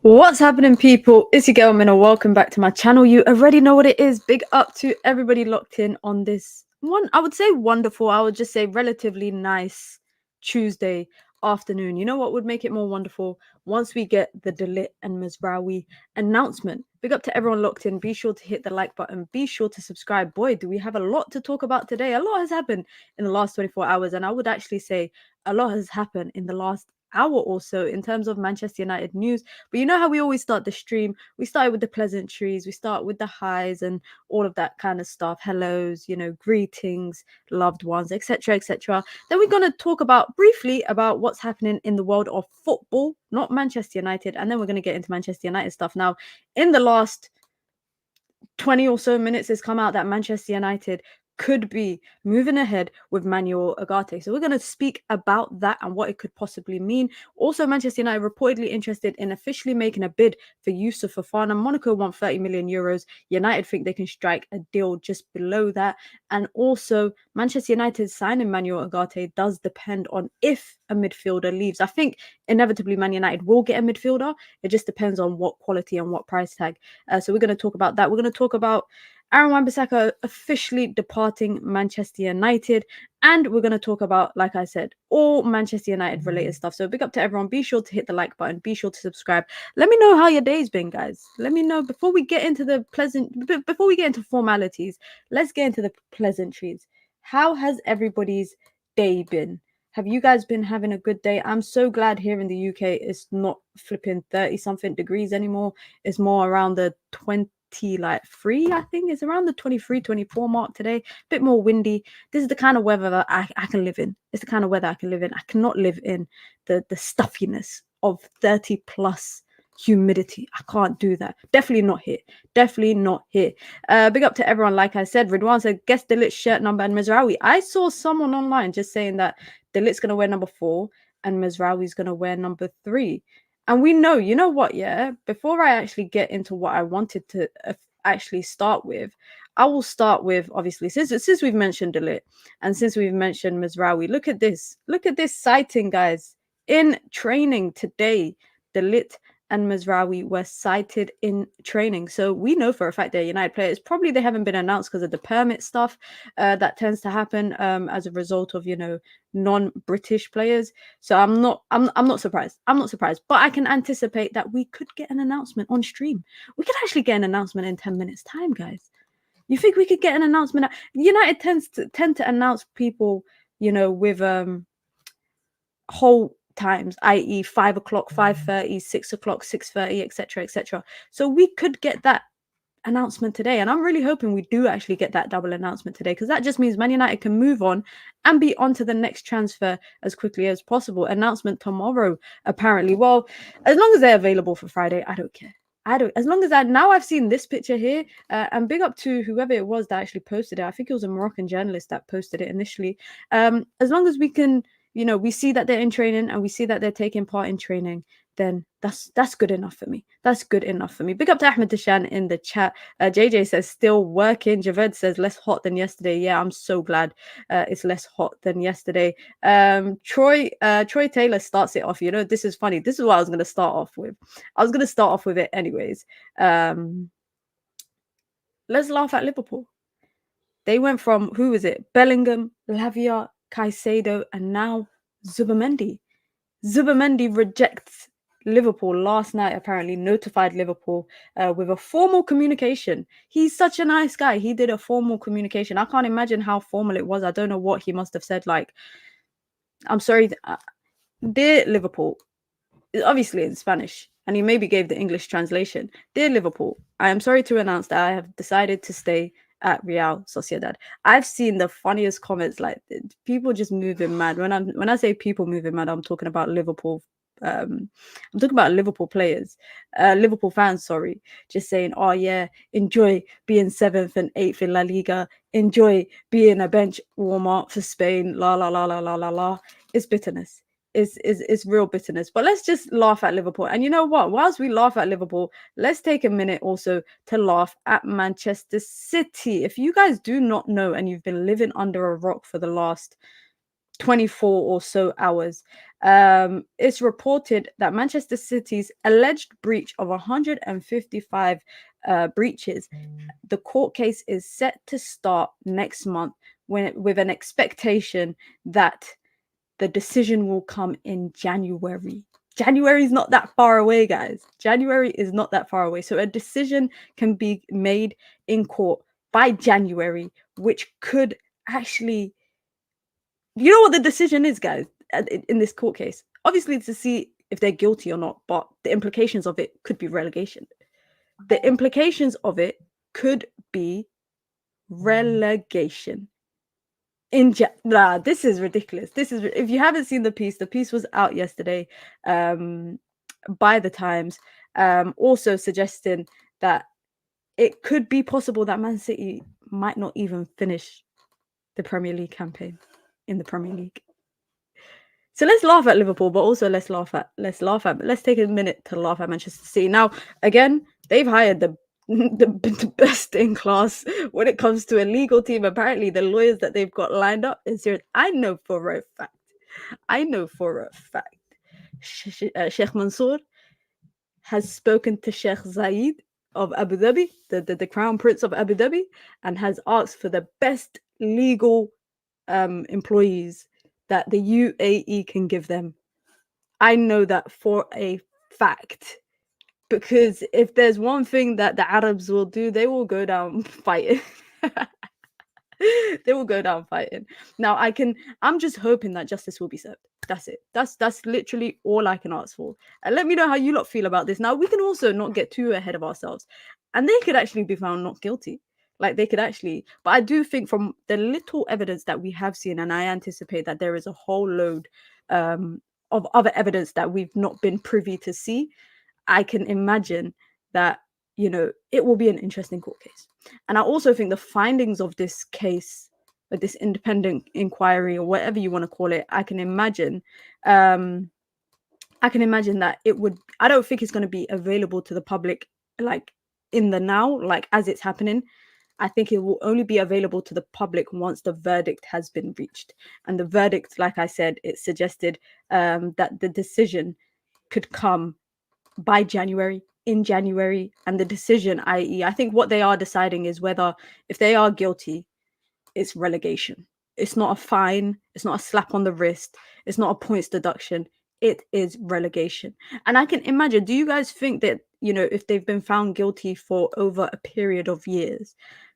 What's happening, people? It's your girl Minna. Welcome back to my channel. You already know what it is. Big up to everybody locked in on this one. I would say wonderful. I would just say relatively nice Tuesday afternoon. You know what would make it more wonderful? Once we get the Dalit and Mezraoui announcement. Big up to everyone locked in. Be sure to hit the like button. Be sure to subscribe. Boy, do we have a lot to talk about today. A lot has happened in the last 24 hours. And I would actually say a lot has happened in the last hour or so in terms of Manchester United news. But you know how we always start the stream? We start with the pleasantries, we start with the highs and all of that kind of stuff. Hellos, greetings, loved ones, etc., etc. Then we're going to talk about briefly about what's happening in the world of football, not Manchester United. And then we're going to get into Manchester United stuff. Now, in the last 20 or so minutes, it's come out that Manchester United could be moving ahead with Manuel Ugarte. So we're going to speak about that and what it could possibly mean. Also, Manchester United reportedly interested in officially making a bid for Yusuf Fofana. Monaco want 30 million euros. United think they can strike a deal just below that. And also, Manchester United signing Manuel Ugarte does depend on if a midfielder leaves. I think inevitably Man United will get a midfielder. It just depends on what quality and what price tag. So we're going to talk about that. We're going to talk about Aaron Wan-Bissaka officially departing Manchester United. And we're going to talk about, like I said, all Manchester United related stuff. So big up to everyone. Be sure to hit the like button. Be sure to subscribe. Let me know how your day's been, guys. Let me know before we get into before we get into formalities, let's get into the pleasantries. How has everybody's day been? Have you guys been having a good day? I'm so glad here in the UK it's not flipping 30 something degrees anymore. It's more around the 23, I think. It's around the 23, 24 mark today. A bit more windy. This is the kind of weather that I can live in. It's the kind of weather I can live in. I cannot live in the stuffiness of 30 plus humidity. I can't do that. Definitely not here. Definitely not here. Big up to everyone. Like I said, Ridwan said, guess Delit's shirt number and Mezraoui. I saw someone online just saying that Delit's going to wear number 4 and Mezraoui's going to wear number 3. And we know, you know what, yeah? Before I actually get into what I wanted to actually start with, I will start with, obviously, since we've mentioned Delit and since we've mentioned Mezraoui, look at this. Look at this sighting, guys. In training today, Delit and Mezraoui were sighted in training. So we know for a fact they're United players. Probably they haven't been announced because of the permit stuff that tends to happen as a result of, non-British players. So I'm not surprised. I'm not surprised. But I can anticipate that we could get an announcement on stream. We could actually get an announcement in 10 minutes time, guys. You think we could get an announcement? United tend to announce people, with whole times, i.e. 5 o'clock, 5:30, 6 o'clock, 6:30, etc., etc. So we could get that announcement today, and I'm really hoping we do actually get that double announcement today, because that just means Man United can move on and be on to the next transfer as quickly as possible. Announcement tomorrow, apparently. Well, as long as they're available for Friday, I don't care. As long as I've seen this picture here, and big up to whoever it was that actually posted it. I think it was a Moroccan journalist that posted it initially. As long as we can, we see that they're in training and we see that they're taking part in training, then that's good enough for me. That's good enough for me. Big up to Ahmed Dashan in the chat. JJ says still working. Javed says less hot than yesterday. Yeah, I'm so glad it's less hot than yesterday. Troy Taylor starts it off. This is funny. This is what I was going to start off with. I was going to start off with it anyways. Let's laugh at Liverpool. They went from, who is it? Bellingham, Lavia, Caicedo, and now Zubamendi. Zubamendi rejects Liverpool last night, apparently notified Liverpool with a formal communication. He's such a nice guy. He did a formal communication. I can't imagine how formal it was. I don't know what he must have said. Like, I'm sorry, dear Liverpool, obviously in Spanish, and he maybe gave the English translation. Dear Liverpool, I am sorry to announce that I have decided to stay at Real Sociedad. I've seen the funniest comments, like people just moving mad. When I say people moving mad, I'm talking about Liverpool. I'm talking about Liverpool players, Liverpool fans, sorry, just saying, oh yeah, enjoy being 7th and 8th in La Liga, enjoy being a bench warmer for Spain, la la la la la la la. It's bitterness. Is real bitterness. But let's just laugh at Liverpool. And you know what? Whilst we laugh at Liverpool, let's take a minute also to laugh at Manchester City. If you guys do not know and you've been living under a rock for the last 24 or so hours. It's reported that Manchester City's alleged breach of 155 breaches, the court case is set to start next month with an expectation that the decision will come in January. January is not that far away, guys. January is not that far away. So a decision can be made in court by January, which could actually, you know what the decision is, guys, in this court case? Obviously, to see if they're guilty or not, but the implications of it could be relegation. The implications of it could be relegation. This is ridiculous. If you haven't seen the piece was out yesterday by the Times, also suggesting that it could be possible that Man City might not even finish the Premier League campaign in the Premier League. So let's laugh at Liverpool, but also let's take a minute to laugh at Manchester City. Now, again, they've hired the best in class when it comes to a legal team. Apparently, the lawyers that they've got lined up is serious. I know for a fact, Sheikh Mansour has spoken to Sheikh Zayed of Abu Dhabi, the Crown Prince of Abu Dhabi, and has asked for the best legal employees that the UAE can give them. I know that for a fact, because if there's one thing that the Arabs will do, they will go down fighting. They will go down fighting. Now I'm just hoping that justice will be served. That's it. That's literally all I can ask for. And let me know how you lot feel about this. Now, we can also not get too ahead of ourselves, and they could actually be found not guilty. Like, they could actually, but I do think from the little evidence that we have seen, and I anticipate that there is a whole load of other evidence that we've not been privy to see, I can imagine that, you know, it will be an interesting court case. And I also think the findings of this case, or this independent inquiry, or whatever you want to call it, I can imagine that it would, I don't think it's going to be available to the public like in the now, like as it's happening. I think it will only be available to the public once the verdict has been reached. And the verdict, like I said, it suggested that the decision could come by January, in January, and the decision, i.e., I think what they are deciding is whether, if they are guilty, it's relegation. It's not a fine, it's not a slap on the wrist, it's not a points deduction, it is relegation. And I can imagine, do you guys think that, you know, if they've been found guilty for over a period of years,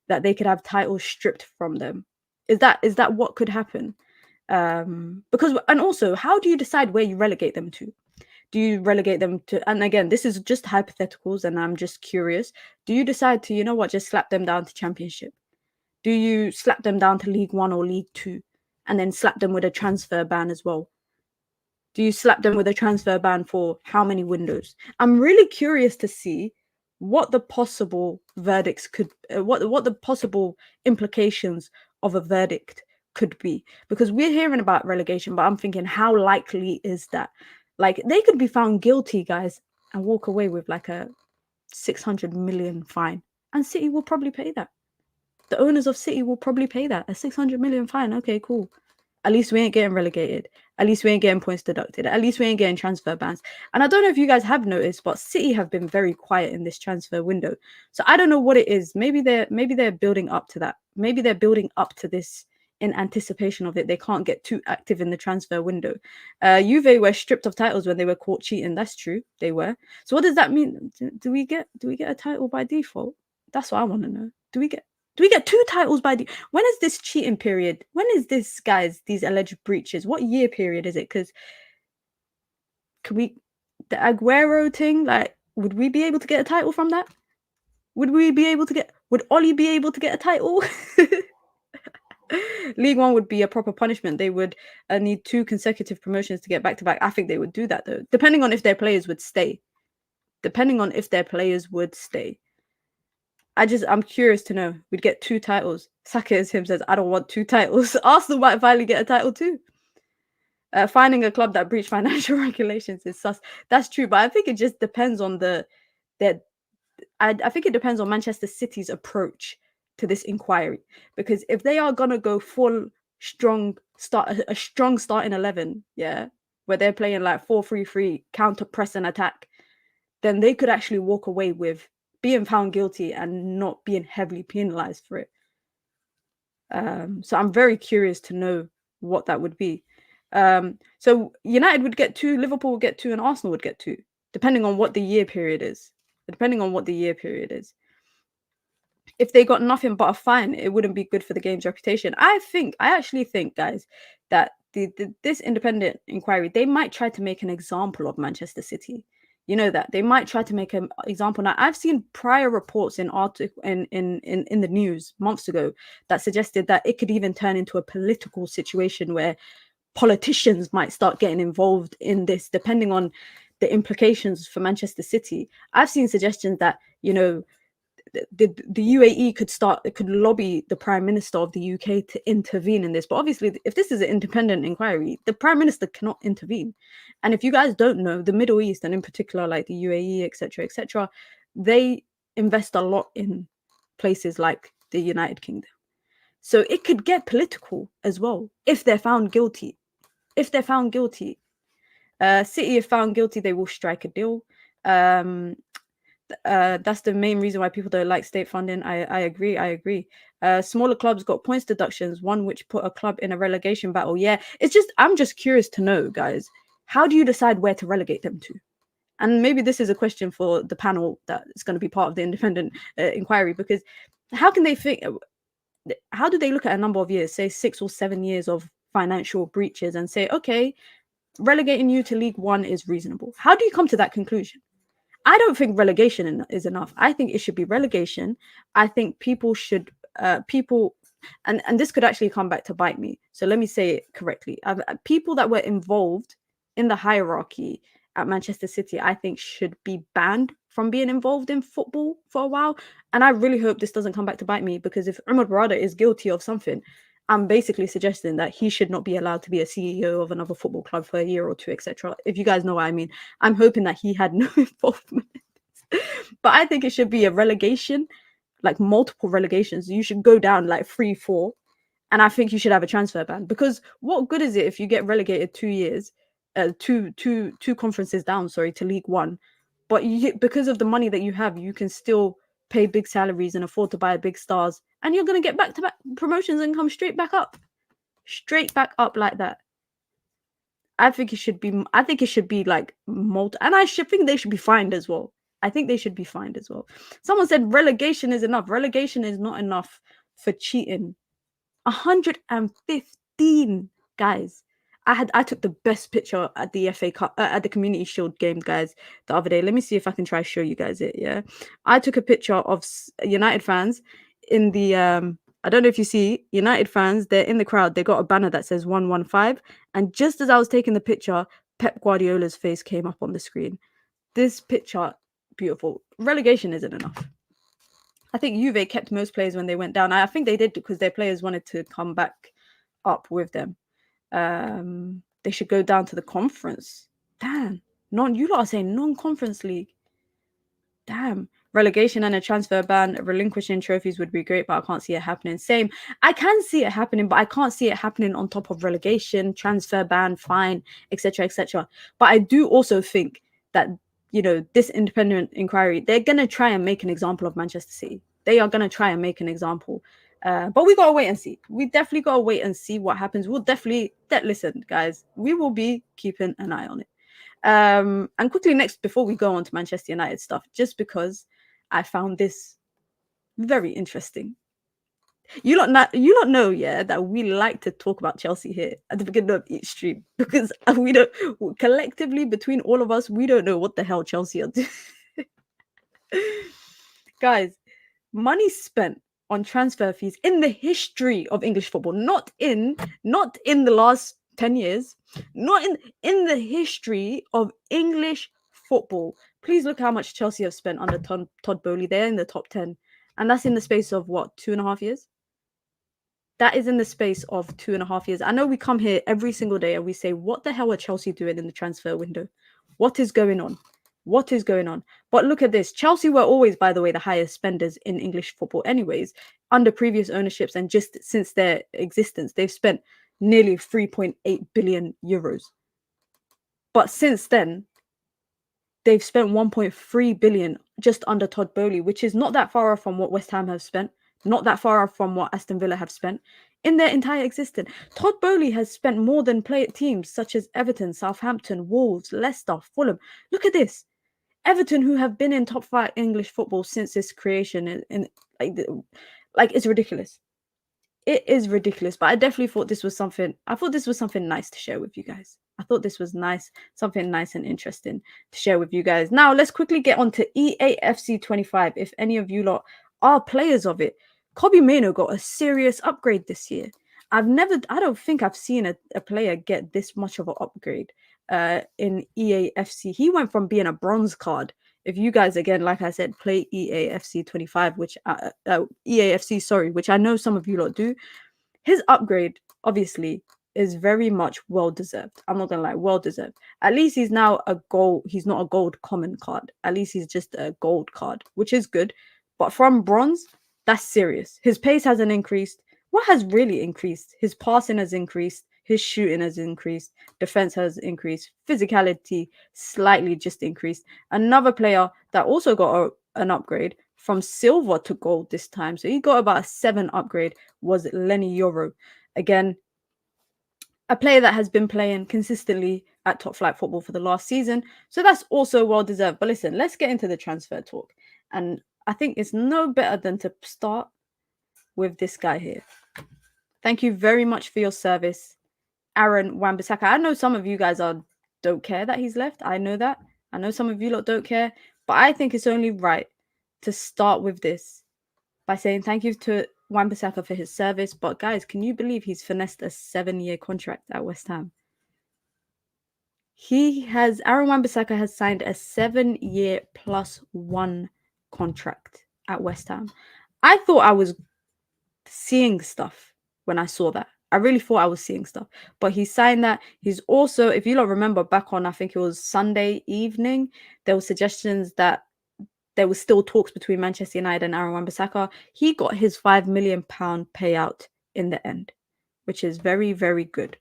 that they could have titles stripped from them? Is that what could happen? Because, and also, how do you decide where you relegate them to? Do you relegate them to, and again, this is just hypotheticals and I'm just curious, do you decide to, you know what, just slap them down to Championship? Do you slap them down to League One or League Two and then slap them with a transfer ban as well? Do you slap them with a transfer ban for how many windows? I'm really curious to see what the possible verdicts could, what the possible implications of a verdict could be, because we're hearing about relegation, but I'm thinking, how likely is that? Like, they could be found guilty, guys, and walk away with like a 600 million fine, and City will probably pay that. The owners of City will probably pay that, a 600 million fine. Okay, cool. At least we ain't getting relegated. At least we ain't getting points deducted. At least we ain't getting transfer bans. And I don't know if you guys have noticed, but City have been very quiet in this transfer window. So I don't know what it is. Maybe they're building up to that. Maybe they're building up to this in anticipation of it. They can't get too active in the transfer window. Juve were stripped of titles when they were caught cheating. That's true. They were. So what does that mean? Do we get a title by default? That's what I want to know. Do we get 2 titles by when is this cheating period? When is this, guys, these alleged breaches? What year period is it? Because the Aguero thing, like, would we be able to get a title from that? Would Ollie be able to get a title? League One would be a proper punishment. They would need 2 consecutive promotions to get back to back. I think they would do that, though, depending on if their players would stay. I'm curious to know. We'd get 2 titles. Saka as him says, I don't want 2 titles. Arsenal might finally get a title too. Finding a club that breached financial regulations is sus. That's true, but I think it just depends on I think it depends on Manchester City's approach to this inquiry. Because if they are gonna go full strong a strong starting 11, yeah, where they're playing like 4-3-3, counter press and attack, then they could actually walk away with being found guilty and not being heavily penalized for it. So I'm very curious to know what that would be. So United would get 2, Liverpool would get 2, and Arsenal would get 2, depending on what the year period is. If they got nothing but a fine, it wouldn't be good for the game's reputation. I actually think, guys, that this independent inquiry, they might try to make an example of Manchester City. You know that they might try to make an example. Now, I've seen prior reports in the news months ago that suggested that it could even turn into a political situation where politicians might start getting involved in this, depending on the implications for Manchester City. I've seen suggestions that, you know, the UAE could lobby the Prime Minister of the UK to intervene in this. But obviously, if this is an independent inquiry, the Prime Minister cannot intervene. And if you guys don't know, the Middle East, and in particular like the UAE, etc., they invest a lot in places like the United Kingdom. So it could get political as well if they're found guilty. City, if found guilty, they will strike a deal. That's the main reason why people don't like state funding. I agree. Smaller clubs got points deductions, one which put a club in a relegation battle. Yeah, I'm just curious to know, guys, how do you decide where to relegate them to? And maybe this is a question for the panel that is going to be part of the independent inquiry, because how do they look at a number of years, say 6 or 7 years of financial breaches, and say, okay, relegating you to League One is reasonable? How do you come to that conclusion? I don't think relegation is enough. I think it should be relegation. I think people should, and this could actually come back to bite me. So let me say it correctly. People that were involved in the hierarchy at Manchester City, I think should be banned from being involved in football for a while. And I really hope this doesn't come back to bite me, because if Umar Barada is guilty of something, I'm basically suggesting that he should not be allowed to be a CEO of another football club for a year or two, etc. If you guys know what I mean. I'm hoping that he had no involvement. But I think it should be a relegation, like multiple relegations. You should go down like 3-4. And I think you should have a transfer ban, because what good is it if you get relegated 2 years, two conferences down, to League One, but because of the money that you have, you can still pay big salaries and afford to buy big stars, and you're going to get back-to-back promotions and come straight back up like that. I think it should be like and I think they should be fined as well. Someone said relegation is enough. Relegation is not enough for cheating. 115, guys. I took the best picture at the FA Cup, at the Community Shield game, guys, the other day. Let me see if I can try to show you guys it. Yeah, I took a picture of United fans in the I don't know if you see United fans. They're in the crowd. They got a banner that says 115, and just as I was taking the picture, Pep Guardiola's face came up on the screen. This picture, beautiful. Relegation isn't enough. I think Juve kept most players when they went down. I think they did because their players wanted to come back up with them. They should go down to the conference. Damn. You lot are saying non-conference league. Damn. Relegation and a transfer ban, relinquishing trophies would be great, but I can't see it happening. Same. I can see it happening, but I can't see it happening on top of relegation, transfer ban, fine, etc., etc. But I do also think that, this independent inquiry, they're going to try and make an example of Manchester City. They are going to try and make an example. But we got to wait and see. We definitely got to wait and see what happens. We'll definitely, listen, guys, we will be keeping an eye on it. And quickly next, before we go on to Manchester United stuff, just because I found this very interesting. You lot know, yeah, that we like to talk about Chelsea here at the beginning of each stream, because we don't, collectively between all of us, we don't know what the hell Chelsea are doing. Guys, money spent on transfer fees in the history of English football, not in the last 10 years, not in the history of English football. Please look how much Chelsea have spent under Todd Bowley. They're in the top 10. And that's in the space of, what, 2.5 years? That is in the space of 2.5 years. I know we come here every single day and we say, what the hell are Chelsea doing in the transfer window? What is going on? But look at this. Chelsea were always, by the way, the highest spenders in English football anyways, under previous ownerships, and just since their existence, they've spent nearly 3.8 billion euros. But since then, they've spent 1.3 billion just under Todd Boehly, which is not that far off from what West Ham have spent, not that far off from what Aston Villa have spent in their entire existence. Todd Boehly has spent more than teams such as Everton, Southampton, Wolves, Leicester, Fulham. Look at this. Everton, who have been in top 5 English football since its creation, and like it's ridiculous. It is ridiculous, but I definitely thought this was something. I thought this was something nice to share with you guys. I thought this was nice, something nice and interesting to share with you guys. Now, let's quickly get on to EAFC 25. If any of you lot are players of it, Kobbie Mainoo got a serious upgrade this year. I don't think I've seen a player get this much of an upgrade in EAFC. He went from being a bronze card. If you guys, again, like I said, play EAFC 25, which EAFC, sorry, which I know some of you lot do, his upgrade obviously is very much well deserved. I'm not gonna lie, well deserved. At least he's now a gold. He's not a gold common card. At least he's just a gold card, which is good. But from bronze, that's serious. His pace hasn't increased. What has really increased? His passing has increased. His shooting has increased. Defense has increased. Physicality slightly just increased. Another player that also got an upgrade from silver to gold this time, so he got about a 7 upgrade, was Lenny Yoro. Again, a player that has been playing consistently at top flight football for the last season. So that's also well deserved. But listen, let's get into the transfer talk. And I think it's no better than to start with this guy here. Thank you very much for your service, Aaron Wan-Bissaka. I know some of you guys don't care that he's left. I know that. I know some of you lot don't care. But I think it's only right to start with this by saying thank you to Wan-Bissaka for his service. But guys, can you believe he's finessed a 7-year contract at West Ham? Aaron Wan-Bissaka has signed a 7-year +1 contract at West Ham. I thought I was seeing stuff when I saw that. I really thought I was seeing stuff, but he signed that. He's also, if you don't remember, back on, I think it was Sunday evening, there were suggestions that there was still talks between Manchester United and Aaron Wan-Bissaka. He got his £5 million payout in the end, which is very, very good.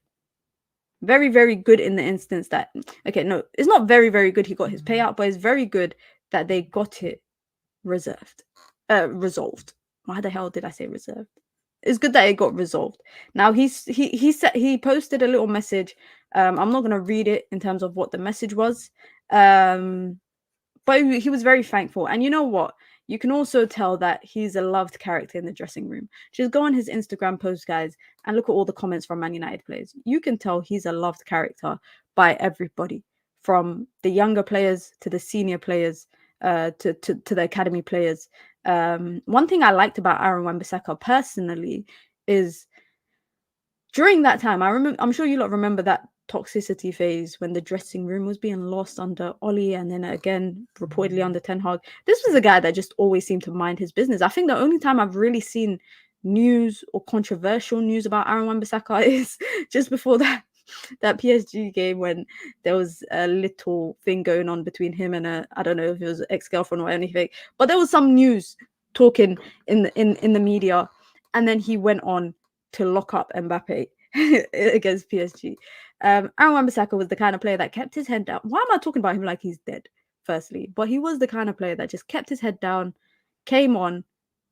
Very, very good in the instance that, okay, no, it's not very, very good he got his payout, but it's very good that they got it resolved. Why the hell did I say reserved? It's good that it got resolved. Now he posted a little message. I'm not gonna read it in terms of what the message was. But he was very thankful. And you know what? You can also tell that he's a loved character in the dressing room. Just go on his Instagram post, guys, and look at all the comments from Man United players. You can tell he's a loved character by everybody, from the younger players to the senior players, to the academy players. One thing I liked about Aaron Wan-Bissaka personally is during that time, I'm sure you lot remember that toxicity phase when the dressing room was being lost under Ollie and then again reportedly under Ten Hag. This was a guy that just always seemed to mind his business. I think the only time I've really seen news or controversial news about Aaron Wan-Bissaka is just before that PSG game when there was a little thing going on between him and I don't know if it was an ex-girlfriend or anything, but there was some news talking in the media, and then he went on to lock up Mbappe against PSG. Aaron Wan-Bissaka was the kind of player that kept his head down. Why am I talking about him like he's dead, firstly? But he was the kind of player that just kept his head down, came on,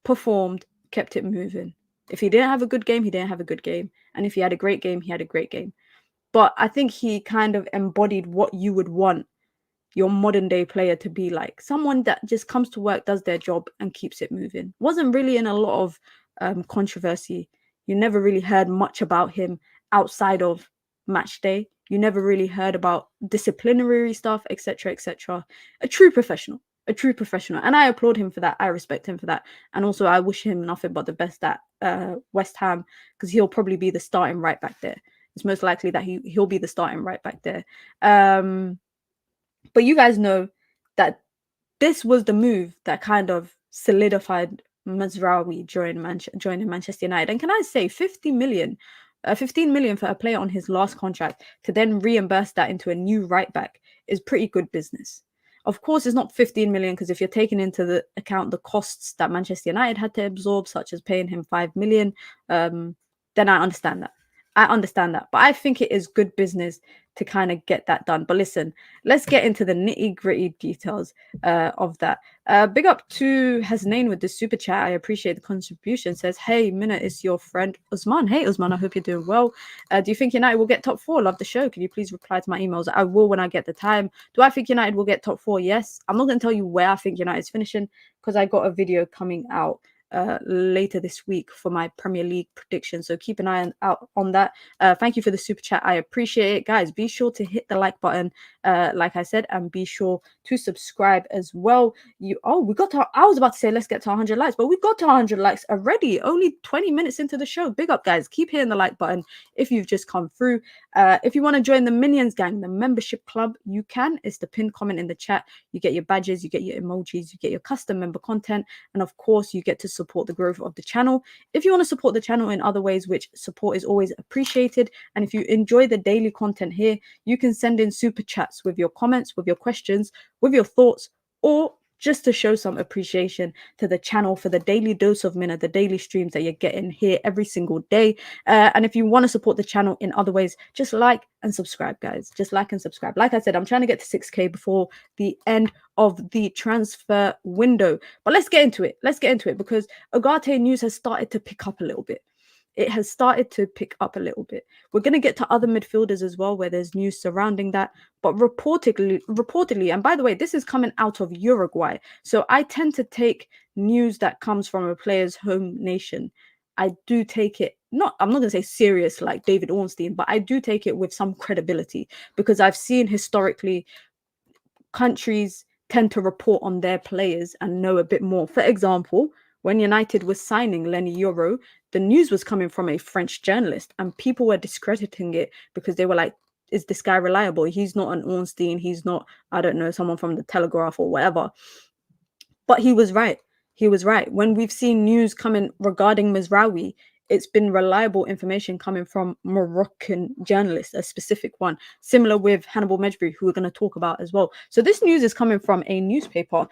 performed, kept it moving. If he didn't have a good game, he didn't have a good game. And if he had a great game, he had a great game. But I think he kind of embodied what you would want your modern day player to be like. Someone that just comes to work, does their job, and keeps it moving. Wasn't really in a lot of controversy. You never really heard much about him outside of match day. You never really heard about disciplinary stuff, etc., etc. A true professional. And I applaud him for that. I respect him for that. And also I wish him nothing but the best at West Ham, because he'll probably be the starting right back there. It's most likely that he'll be the starting right back there. But you guys know that this was the move that kind of solidified Mazraoui joining Manchester United. And can I say 15 million for a player on his last contract to then reimburse that into a new right back is pretty good business. Of course, it's not 15 million, because if you're taking into the account the costs that Manchester United had to absorb, such as paying him 5 million, then I understand that. I understand that, but I think it is good business to kind of get that done. But listen, let's get into the nitty gritty details of that. Big up to Hasnain with the super chat. I appreciate the contribution. Says, hey, Mina, it's your friend Usman. Hey, Usman, I hope you're doing well. Do you think United will get top four? Love the show. Can you please reply to my emails? I will when I get the time. Do I think United will get top four? Yes. I'm not going to tell you where I think United's finishing because I got a video coming out later this week for my Premier League prediction. So keep an eye out on that. Thank you for the super chat. I appreciate it. Guys, be sure to hit the like button, like I said, and be sure to subscribe as well. I was about to say let's get to 100 likes, but we got to 100 likes already, only 20 minutes into the show. Big up, guys. Keep hitting the like button if you've just come through. If you want to join the Minions gang, the membership club, you can. It's the pinned comment in the chat. You get your badges, you get your emojis, you get your custom member content, and of course, you get to support the growth of the channel. If you want to support the channel in other ways, which support is always appreciated, and if you enjoy the daily content here, you can send in super chats with your comments, with your questions, with your thoughts, or just to show some appreciation to the channel for the daily dose of Mina, the daily streams that you're getting here every single day. And if you want to support the channel in other ways, just like and subscribe, guys. Just like and subscribe. Like I said, I'm trying to get to 6K before the end of the transfer window. But let's get into it. Let's get into it because Ugarte news has started to pick up a little bit. It has started to pick up a little bit. We're going to get to other midfielders as well, where there's news surrounding that. But reportedly, and by the way, this is coming out of Uruguay. So I tend to take news that comes from a player's home nation. I do take it, I'm not going to say serious like David Ornstein, but I do take it with some credibility because I've seen historically countries tend to report on their players and know a bit more. For example, when United was signing Lenny Yoro, the news was coming from a French journalist and people were discrediting it because they were like, is this guy reliable? He's not an Ornstein. He's not, I don't know, someone from the Telegraph or whatever. But he was right. He was right. When we've seen news coming regarding Mizraoui, it's been reliable information coming from Moroccan journalists, a specific one, similar with Hannibal Mejbri, who we're going to talk about as well. So this news is coming from a newspaper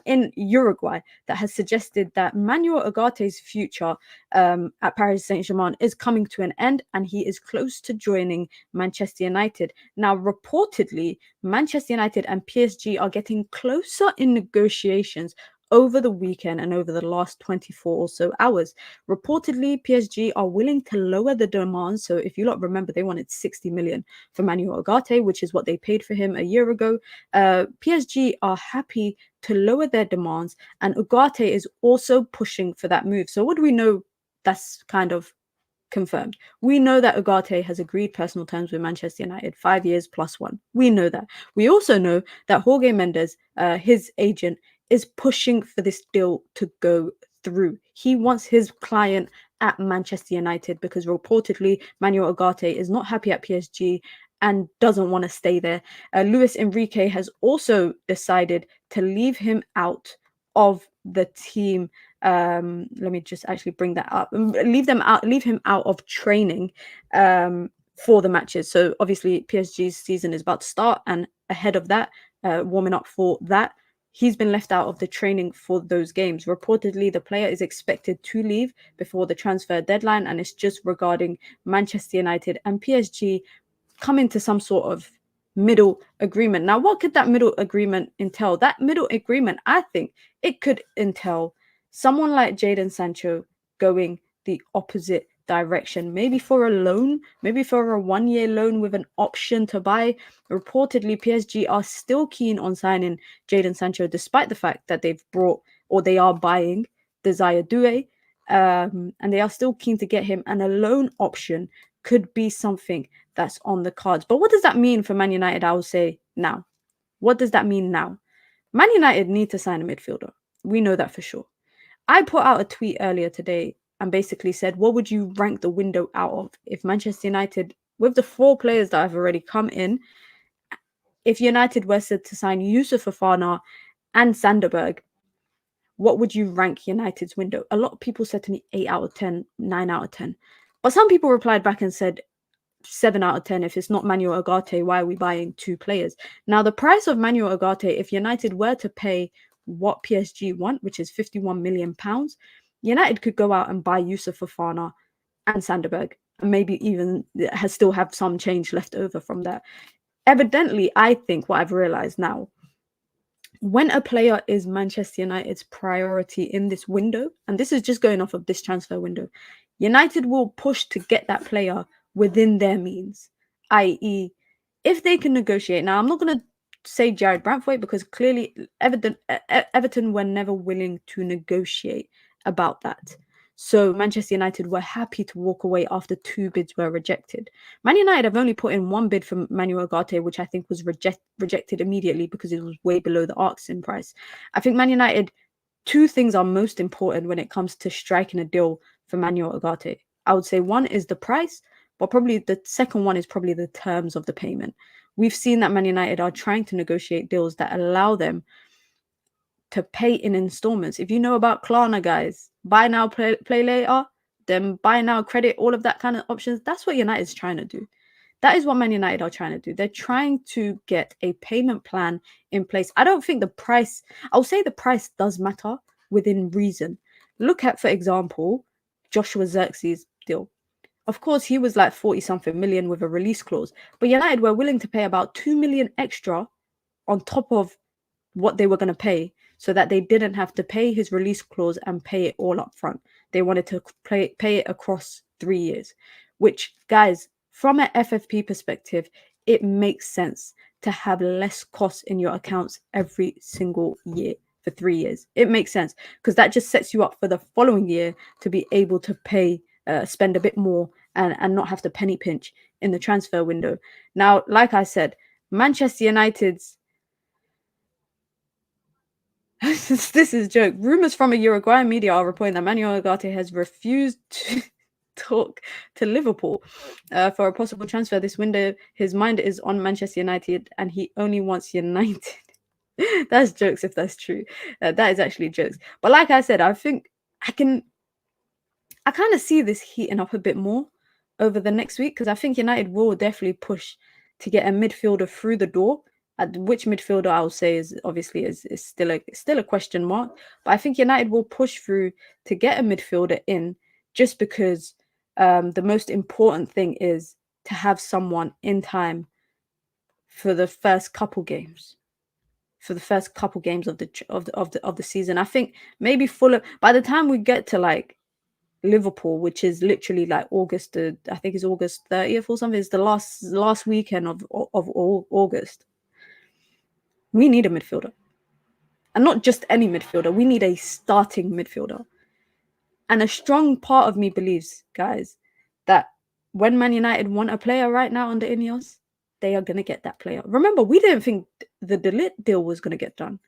in Uruguay that has suggested that Manuel Ugarte's future at Paris Saint-Germain is coming to an end and he is close to joining Manchester United. Now, reportedly, Manchester United and PSG are getting closer in negotiations over the weekend and over the last 24 or so hours. Reportedly, PSG are willing to lower the demands. So if you lot remember, they wanted 60 million for Manuel Ugarte, which is what they paid for him a year ago. PSG are happy to lower their demands, and Ugarte is also pushing for that move. So what do we know that's kind of confirmed? We know that Ugarte has agreed personal terms with Manchester United, 5 years plus one. We know that. We also know that Jorge Mendes, his agent, is pushing for this deal to go through. He wants his client at Manchester United because reportedly Manuel Ugarte is not happy at PSG and doesn't want to stay there. Luis Enrique has also decided to leave him out of the team. Let me just actually bring that up. Leave him out of training for the matches. So obviously PSG's season is about to start, and ahead of that, warming up for that, he's been left out of the training for those games. Reportedly, the player is expected to leave before the transfer deadline, and it's just regarding Manchester United and PSG coming to some sort of middle agreement. Now, what could that middle agreement entail? That middle agreement, I think it could entail someone like Jadon Sancho going the opposite direction, maybe for a loan, maybe for a 1-year loan with an option to buy. Reportedly, PSG are still keen on signing Jadon Sancho, despite the fact that they've brought or they are buying Desire Doué, and they are still keen to get him. And a loan option could be something that's on the cards. But what does that mean for Man United? I would say now. What does that mean now? Man United need to sign a midfielder. We know that for sure. I put out a tweet earlier today and basically said, what would you rank the window out of if Manchester United, with the 4 players that have already come in, if United were to sign Yusuf Fofana and Sanderberg, what would you rank United's window? A lot of people said to me 8 out of 10, 9 out of 10. But some people replied back and said 7 out of 10. If it's not Manuel Ugarte, why are we buying 2 players? Now, the price of Manuel Ugarte, if United were to pay what PSG want, which is £51 million, United could go out and buy Yusuf Fofana and Sanderberg maybe even still have some change left over from that. Evidently, I think what I've realized now, when a player is Manchester United's priority in this window, and this is just going off of this transfer window, United will push to get that player within their means, i.e., if they can negotiate. Now, I'm not going to say Jared Branthwaite because clearly Everton were never willing to negotiate about that. So Manchester United were happy to walk away after 2 bids were rejected. Man United have only put in 1 bid for Manuel Ugarte, which I think was rejected immediately because it was way below the asking price. I think Man United, 2 things are most important when it comes to striking a deal for Manuel Ugarte. I would say one is the price, but probably the second one is probably the terms of the payment. We've seen that Man United are trying to negotiate deals that allow them to pay in installments. If you know about Klarna, guys, buy now, play later, then buy now, credit, all of that kind of options. That's what United is trying to do. That is what Man United are trying to do. They're trying to get a payment plan in place. I don't think the price, I'll say the price does matter within reason. Look at, for example, Joshua Zirkzee's deal. Of course, he was like 40-something million with a release clause, but United were willing to pay about 2 million extra on top of what they were going to pay so that they didn't have to pay his release clause and pay it all up front. They wanted to pay it across 3 years, which, guys, from an FFP perspective, it makes sense to have less costs in your accounts every single year for 3 years. It makes sense because that just sets you up for the following year to be able to spend a bit more and not have to penny pinch in the transfer window. Now, like I said, Manchester United's this is a joke. Rumors from a Uruguayan media are reporting that Manuel Ugarte has refused to talk to Liverpool for a possible transfer this window. His mind is on Manchester United and he only wants United. That's jokes if that's true. That is actually jokes. But like I said, I think I kind of see this heating up a bit more over the next week because I think United will definitely push to get a midfielder through the door. Which midfielder I'll say is obviously is still a question mark, but I think United will push through to get a midfielder in just because the most important thing is to have someone in time for the first couple games. For the first couple games of the season, I think maybe Fulham. By the time we get to like Liverpool, which is literally like August, I think it's August 30th or something. It's the last weekend of August. We need a midfielder. And not just any midfielder. We need a starting midfielder. And a strong part of me believes, guys, that when Man United want a player right now under Ineos, they are going to get that player. Remember, we didn't think the De Ligt deal was going to get done.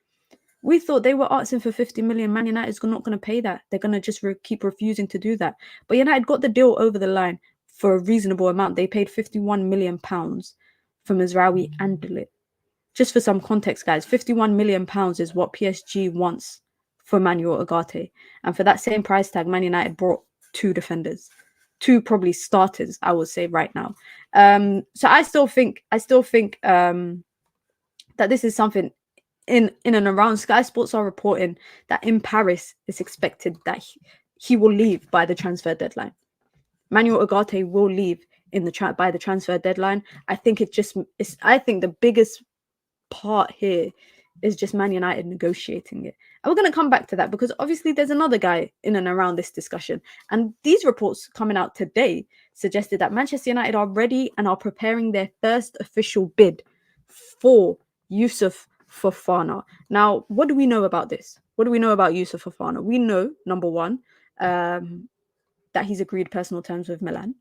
We thought they were asking for 50 million. Man United's not going to pay that. They're going to just keep refusing to do that. But United got the deal over the line for a reasonable amount. They paid £51 million for Mejbri and De Ligt. Just for some context, guys, £51 million is what PSG wants for Manuel Ugarte. And for that same price tag, Man United brought 2 defenders. 2 probably starters, I would say right now. So I still think that this is something in and around. Sky Sports are reporting that in Paris, it's expected that he will leave by the transfer deadline. Manuel Ugarte will leave by the transfer deadline. I think I think the biggest part here is just Man United negotiating it. And we're going to come back to that because obviously there's another guy in and around this discussion. And these reports coming out today suggested that Manchester United are ready and are preparing their first official bid for Youssouf Fofana. Now, what do we know about this? What do we know about Youssouf Fofana? We know, number one, that he's agreed personal terms with Milan.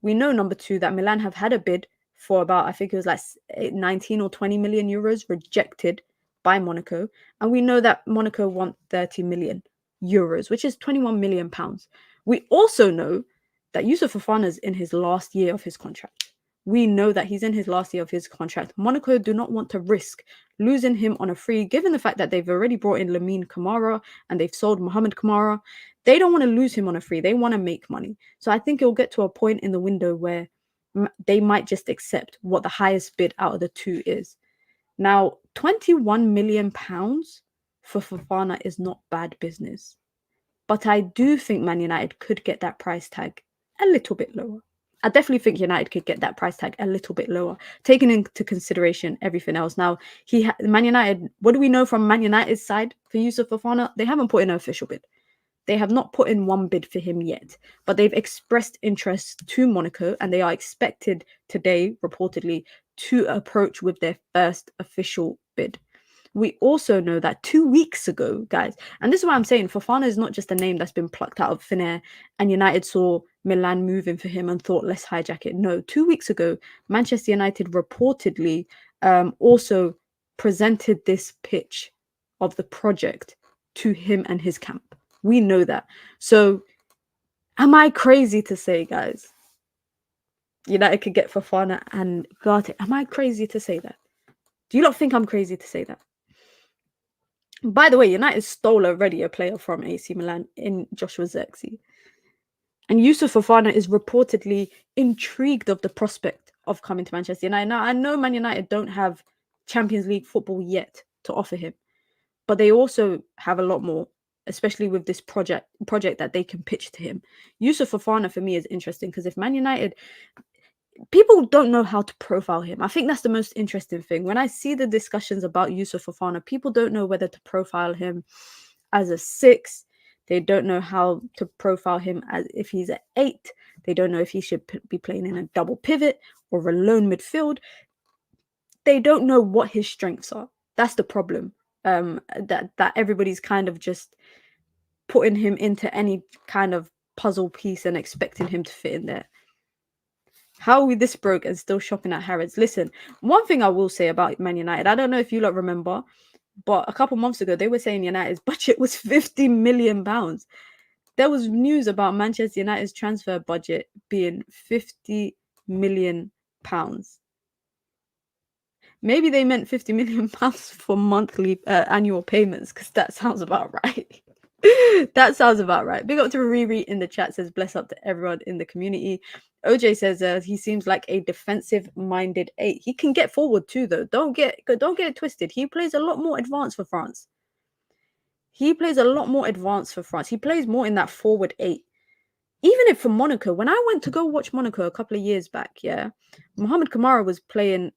We know, number 2, that Milan have had a bid for about, I think it was like 19 or 20 million euros rejected by Monaco. And we know that Monaco want 30 million euros, which is 21 million pounds. We also know that Youssouf Fofana is in his last year of his contract. We know that he's in his last year of his contract. Monaco do not want to risk losing him on a free, given the fact that they've already brought in Lamine Camara and they've sold Mohamed Camara. They don't want to lose him on a free. They want to make money. So I think it'll get to a point in the window where they might just accept what the highest bid out of the 2 is. Now, £21 million for Fofana is not bad business. But I do think Man United could get that price tag a little bit lower. I definitely think United could get that price tag a little bit lower, taking into consideration everything else. Now, Man United, what do we know from Man United's side for Yusuf Fofana? They haven't put in an official bid. They have not put in one bid for him yet, but they've expressed interest to Monaco, and they are expected today, reportedly, to approach with their first official bid. We also know that 2 weeks ago, guys, and this is why I'm saying Fofana is not just a name that's been plucked out of thin air and United saw Milan moving for him and thought, let's hijack it. No, 2 weeks ago, Manchester United reportedly also presented this pitch of the project to him and his camp. We know that. So am I crazy to say, guys, United could get Fofana and Ugarte? Am I crazy to say that? Do you not think I'm crazy to say that? By the way, United stole already a player from AC Milan in Joshua Zirkzee. And Yusuf Fofana is reportedly intrigued of the prospect of coming to Manchester United. Now, I know Man United don't have Champions League football yet to offer him, but they also have a lot more, especially with this project that they can pitch to him. Yusuf Fofana, for me, is interesting because if Man United... people don't know how to profile him. I think that's the most interesting thing. When I see the discussions about Yusuf Fofana, people don't know whether to profile him as a 6. They don't know how to profile him as if he's an 8. They don't know if he should be playing in a double pivot or a lone midfield. They don't know what his strengths are. That's the problem. That everybody's kind of just putting him into any kind of puzzle piece and expecting him to fit in there. How are we this broke and still shopping at Harrods? Listen, one thing I will say about Man United, I don't know if you lot remember, but a couple months ago, they were saying United's budget was £50 million. There was news about Manchester United's transfer budget being £50 million. Maybe they meant £50 million for monthly annual payments, because that sounds about right. That sounds about right. Big up to Riri in the chat, says bless up to everyone in the community. OJ says he seems like a defensive-minded 8. He can get forward too, though. Don't get it twisted. He plays a lot more advanced for France. He plays more in that forward 8. Even if for Monaco, when I went to go watch Monaco a couple of years back, yeah, Mohamed Kamara was playing.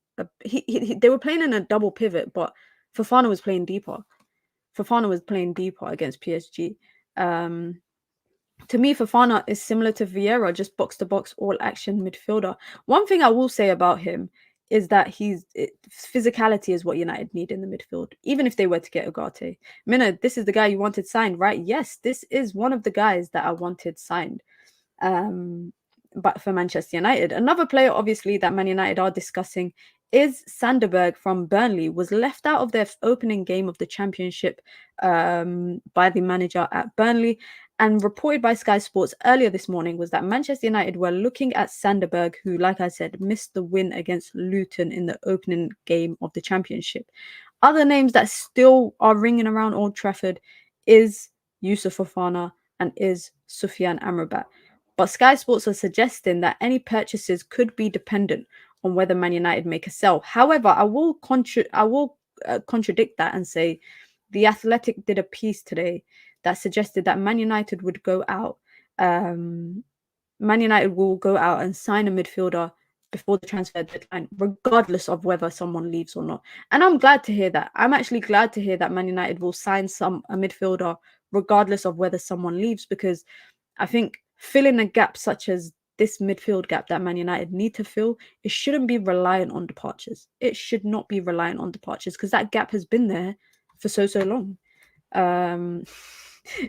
They were playing in a double pivot, but Fofana was playing deeper. Against PSG. To me, Fofana is similar to Vieira, just box-to-box, all-action midfielder. One thing I will say about him is that physicality is what United need in the midfield, even if they were to get Ugarte. Mina, this is the guy you wanted signed, right? Yes, this is one of the guys that I wanted signed. But for Manchester United, another player, obviously, that Man United are discussing is Sanderberg from Burnley. Was left out of their opening game of the Championship by the manager at Burnley. And reported by Sky Sports earlier this morning was that Manchester United were looking at Sanderberg, who, like I said, missed the win against Luton in the opening game of the Championship. Other names that still are ringing around Old Trafford is Yusuf Fofana and is Soufiane Amrabat. But Sky Sports are suggesting that any purchases could be dependent on whether Man United make a sell. However, I will contradict that and say The Athletic did a piece today that suggested that Man United would go out. Man United will go out and sign a midfielder before the transfer deadline, regardless of whether someone leaves or not. And I'm glad to hear that. I'm actually glad to hear that Man United will sign a midfielder regardless of whether someone leaves, because I think filling a gap such as this midfield gap that Man United need to fill, it shouldn't be reliant on departures. It should not be reliant on departures, because that gap has been there for so long.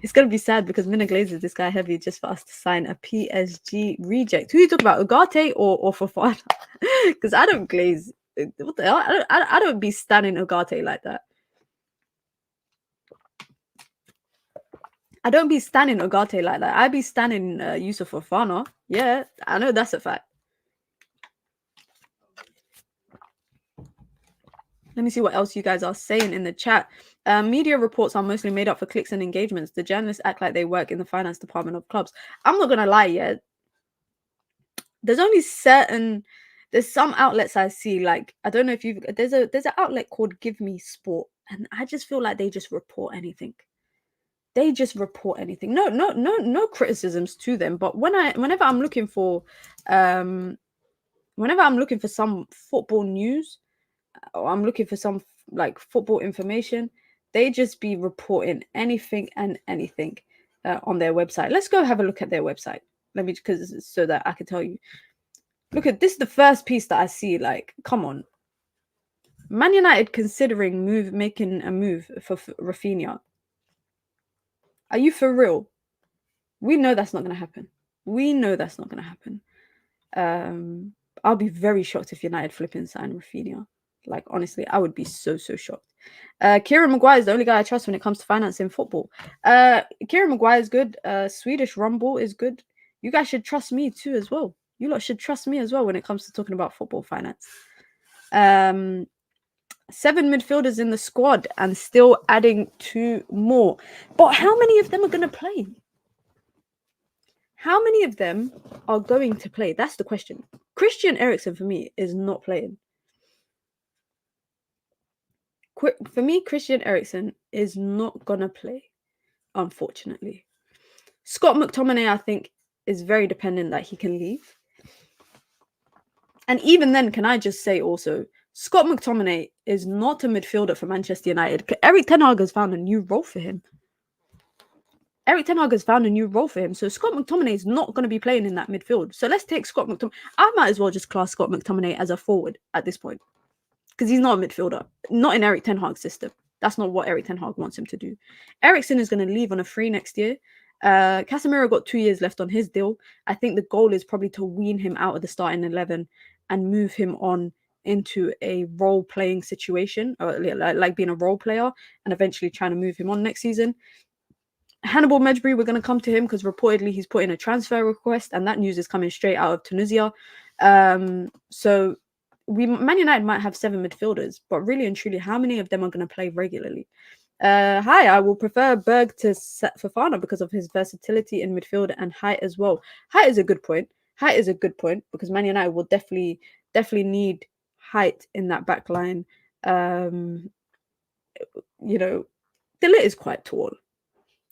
It's going to be sad because Mina Glaze is this guy heavy just for us to sign a PSG reject. Who are you talking about, Ugarte or Fofana? Because I don't glaze. What the hell? I don't be standing Ugarte like that. I don't be standing Ugarte like that. I be standing Yusuf Fofana. Yeah, I know that's a fact. Let me see what else you guys are saying in the chat. Media reports are mostly made up for clicks and engagements. The journalists act like they work in the finance department of clubs. I'm not going to lie yet. There's some outlets I see, like, I don't know if there's an outlet called Give Me Sport, and I just feel like they just report anything. They just report anything. No criticisms to them. But whenever I'm looking for some football news, or I'm looking for some like football information, they just be reporting anything and anything on their website. Let's go have a look at their website. Let me, because so that I can tell you. Look at this, the first piece that I see. Like, come on, Man United considering making a move for Rafinha. Are you for real? We know that's not going to happen. We know that's not going to happen. I'll be very shocked if United flipping sign Rafinha. Like, honestly, I would be so shocked. Kieran Maguire is the only guy I trust when it comes to financing football. Kieran Maguire is good. Swedish Rumble is good. You guys should trust me too as well. You lot should trust me as well when it comes to talking about football finance. 7 midfielders in the squad and still adding 2 more. But how many of them are going to play? How many of them are going to play? That's the question. Christian Eriksen, for me, is not playing. For me, Christian Eriksen is not going to play, unfortunately. Scott McTominay, I think, is very dependent that he can leave. And even then, can I just say also, Scott McTominay is not a midfielder for Manchester United. Erik ten Hag has found a new role for him. So Scott McTominay is not going to be playing in that midfield. So let's take Scott McTominay. I might as well just class Scott McTominay as a forward at this point, because he's not a midfielder. Not in Erik ten Hag's system. That's not what Erik ten Hag wants him to do. Eriksen is going to leave on a free next year. Casemiro got 2 years left on his deal. I think the goal is probably to wean him out of the starting 11 and move him on into a role-playing situation, or like being a role player, and eventually trying to move him on next season. Hannibal Mejbri, we're going to come to him because reportedly he's put in a transfer request, and that news is coming straight out of Tunisia. So Man United might have 7 midfielders, but really and truly, how many of them are going to play regularly? Hi, I will prefer Berg to Fofana because of his versatility in midfield and height as well. Height is a good point. Because Man United will definitely need height in that back line. De Ligt is quite tall.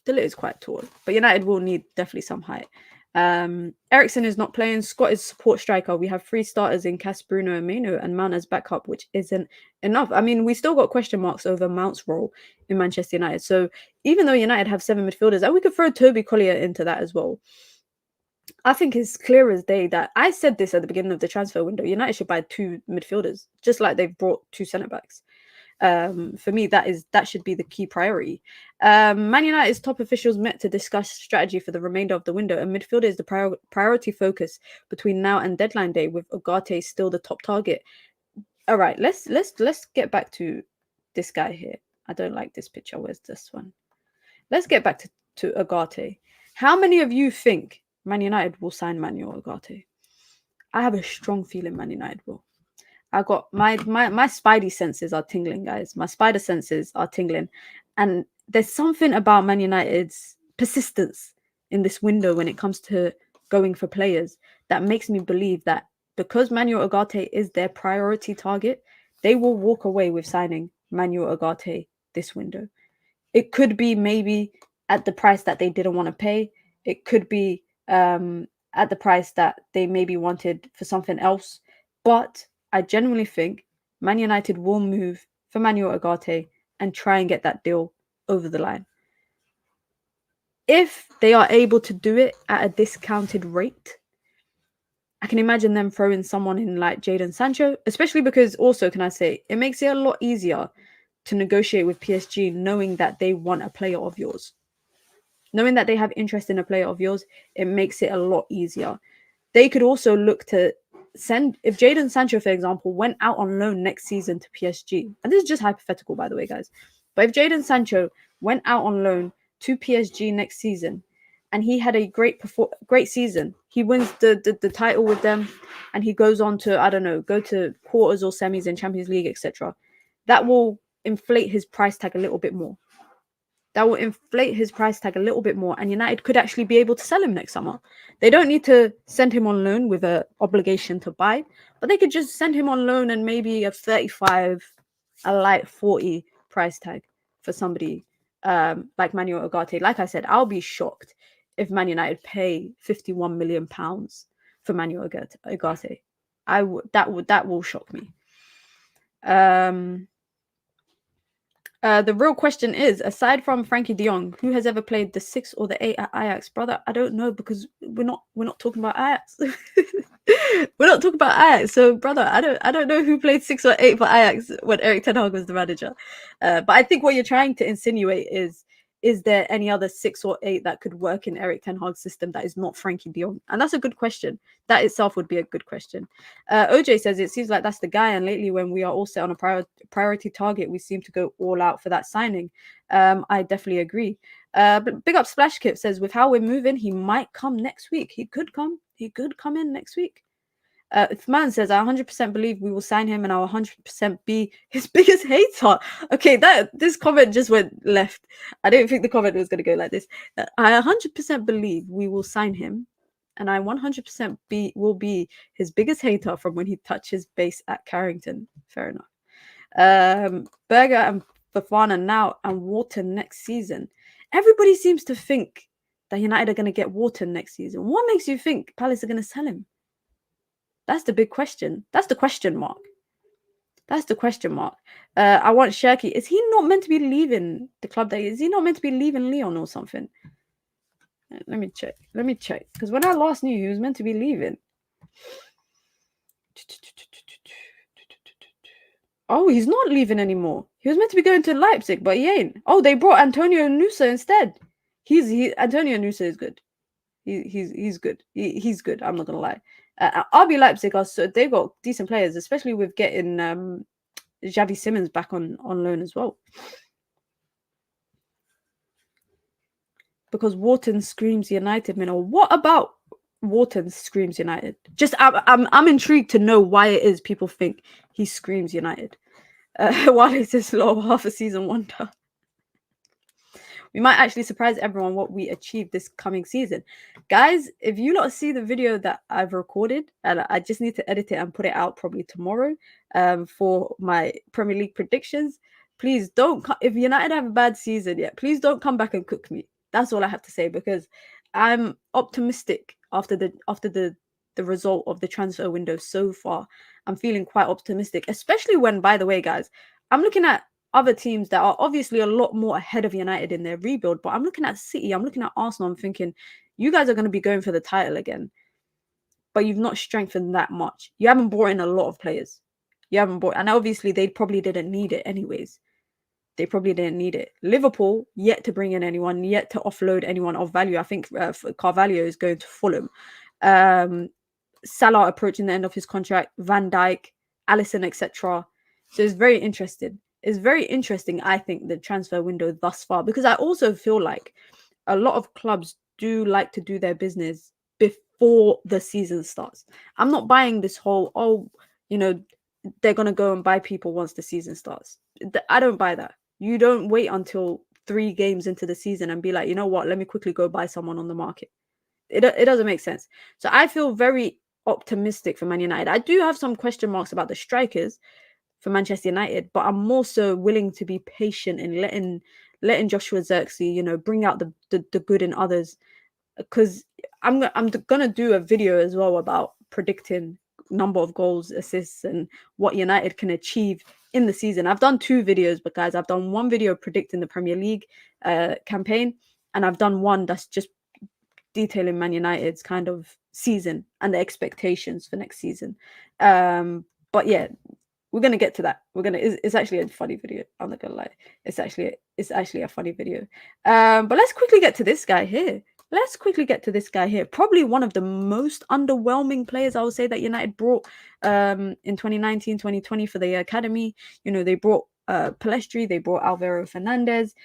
But United will need definitely some height. Eriksen is not playing. Scott is support striker. We have 3 starters in Cas, Bruno, and Maino, and Mount as backup, which isn't enough. I mean, we still got question marks over Mount's role in Manchester United. So even though United have 7 midfielders, and we could throw Toby Collier into that as well, I think it's clear as day that I said this at the beginning of the transfer window. United should buy 2 midfielders, just like they've brought 2 centre backs. For me, that should be the key priority. Man United's top officials met to discuss strategy for the remainder of the window, and midfield is the priority focus between now and deadline day, with Ugarte still the top target. All right, let's get back to this guy here. I don't like this picture. Where's this one? Let's get back to Ugarte. How many of you think Man United will sign Manuel Ugarte? I have a strong feeling Man United will. I got my spidey senses are tingling, guys. My spider senses are tingling. And there's something about Man United's persistence in this window when it comes to going for players that makes me believe that because Manuel Ugarte is their priority target, they will walk away with signing Manuel Ugarte this window. It could be maybe at the price that they didn't want to pay. It could be at the price that they maybe wanted for something else. But I genuinely think Man United will move for Manuel Ugarte and try and get that deal over the line. If they are able to do it at a discounted rate, I can imagine them throwing someone in like Jadon Sancho, especially because also, can I say, it makes it a lot easier to negotiate with PSG knowing that they want a player of yours. Knowing that they have interest in a player of yours, it makes it a lot easier. They could also look to send, if Jadon Sancho, for example, went out on loan next season to PSG, and this is just hypothetical, by the way, guys, but if Jadon Sancho went out on loan to PSG next season and he had a great season, he wins the title with them, and he goes on to, I don't know, go to quarters or semis in Champions League, etc., that will inflate his price tag a little bit more. And United could actually be able to sell him next summer. They don't need to send him on loan with an obligation to buy, but they could just send him on loan and maybe a 35, a light 40 price tag for somebody like Manuel Ugarte. Like I said, I'll be shocked if Man United pay £51 million for Manuel Ugarte. That will shock me. The real question is, aside from Frankie de Jong, who has ever played the 6 or the 8 at Ajax? Brother, I don't know, because we're not talking about Ajax. We're not talking about Ajax. So, brother, I don't know who played 6 or 8 for Ajax when Erik ten Hag was the manager. But I think what you're trying to insinuate is there any other 6 or 8 that could work in Erik ten Hag's system that is not Frankie de Jong? And that's a good question. That itself would be a good question. OJ says it seems like that's the guy, and lately when we are all set on a priority target, we seem to go all out for that signing. I definitely agree. But big up Splash Kip says, with how we're moving, he might come next week. He could come in next week. If man says, I 100% believe we will sign him, and I'll 100% be his biggest hater. Okay, this comment just went left. I didn't think the comment was going to go like this. I 100% believe we will sign him, and I 100% will be his biggest hater from when he touches base at Carrington. Fair enough. Berger and Fofana now, and Wharton next season. Everybody seems to think that United are going to get Wharton next season. What makes you think Palace are going to sell him? That's the big question. That's the question mark. That's the question mark. I want Shirky. Is he not meant to be leaving the club? Is he not meant to be leaving Lyon or something? Let me check. Because when I last knew, he was meant to be leaving. Oh, he's not leaving anymore. He was meant to be going to Leipzig, but he ain't. Oh, they brought Antonio Nusa instead. Antonio Nusa is good. He's good. He's good. I'm not gonna lie. RB Leipzig they've got decent players, especially with getting Xavi Simons back on loan as well. Because Wharton screams United, man. Or what about Wharton screams United? Just I'm intrigued to know why it is people think he screams United. While it's this low half a season wonder. We might actually surprise everyone what we achieve this coming season. Guys, if you lot see the video that I've recorded, and I just need to edit it and put it out probably tomorrow for my Premier League predictions, please don't, if United have a bad season yet, please don't come back and cook me. That's all I have to say, because I'm optimistic after the result of the transfer window so far. I'm feeling quite optimistic, especially when, by the way, guys, I'm looking at other teams that are obviously a lot more ahead of United in their rebuild, but I'm looking at City, I'm looking at Arsenal, I'm thinking, you guys are going to be going for the title again, but you've not strengthened that much. You haven't brought in a lot of players. And obviously they probably didn't need it anyways. They probably didn't need it. Liverpool, yet to bring in anyone, yet to offload anyone of value. I think Carvalho is going to Fulham. Salah approaching the end of his contract, Van Dijk, Alisson, etc. So it's very interesting. It's very interesting, I think, the transfer window thus far, because I also feel like a lot of clubs do like to do their business before the season starts. I'm not buying this whole, they're going to go and buy people once the season starts. I don't buy that. You don't wait until 3 games into the season and be like, you know what, let me quickly go buy someone on the market. It doesn't make sense. So I feel very optimistic for Man United. I do have some question marks about the strikers for Manchester United, but I'm more so willing to be patient in letting Joshua Zirkzee, bring out the good in others, because I'm gonna do a video as well about predicting number of goals, assists, and what United can achieve in the season. I've done 2 videos, but guys, I've done one video predicting the Premier League campaign, and I've done one that's just detailing Man United's kind of season and the expectations for next season. But yeah, we're gonna get to that. It's actually a funny video. I'm not gonna lie. It's actually a funny video. But let's quickly get to this guy here. Probably one of the most underwhelming players, I would say, that United brought in 2019, 2020 for the academy. They brought Palestri, they brought Alvaro Fernandez,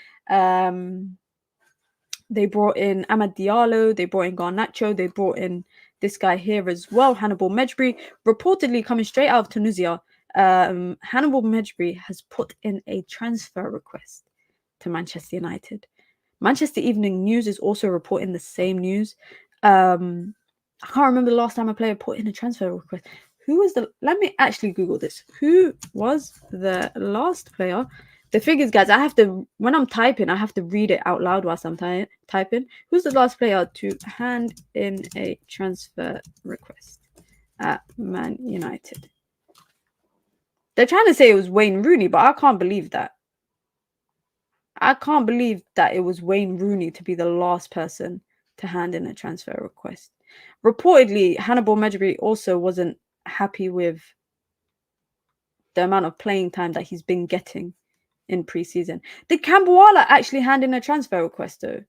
they brought in Amad Diallo, they brought in Garnacho, they brought in this guy here as well, Hannibal Mejbri, reportedly coming straight out of Tunisia. Hannibal Mejbri has put in a transfer request to Manchester United. Manchester Evening News is also reporting the same news. I can't remember the last time a player put in a transfer request. Let me actually Google this. Who was the last player The thing is, guys, when I'm typing, I have to read it out loud whilst I'm typing. Who's the last player to hand in a transfer request at Man United? They're trying to say it was Wayne Rooney, but I can't believe that. I can't believe that it was Wayne Rooney to be the last person to hand in a transfer request. Reportedly, Hannibal Mejbri also wasn't happy with the amount of playing time that he's been getting in pre-season. Did Cambuala actually hand in a transfer request though?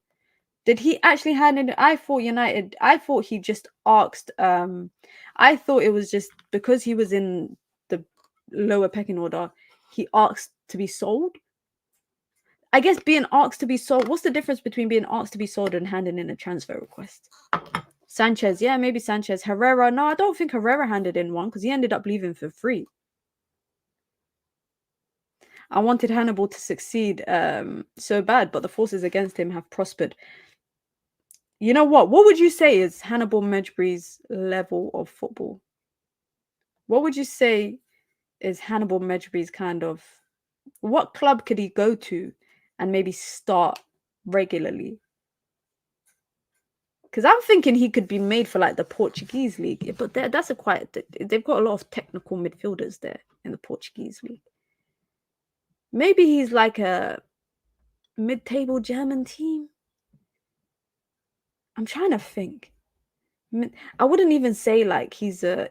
Did he actually hand in? I thought he just asked. I thought it was just because he was in the lower pecking order, he asked to be sold. I guess being asked to be sold. What's the difference between being asked to be sold and handing in a transfer request? Sanchez, yeah, maybe Sanchez. Herrera, no, I don't think Herrera handed in one because he ended up leaving for free. I wanted Hannibal to succeed so bad, but the forces against him have prospered. You know what? What would you say is Hannibal Mejbri's level of football? What would you say is Hannibal Mejbri's kind of... What club could he go to and maybe start regularly? Because I'm thinking he could be made for like the Portuguese league, but they've got a lot of technical midfielders there in the Portuguese league. Maybe he's like a mid-table German team. I'm trying to think. I wouldn't even say like he's a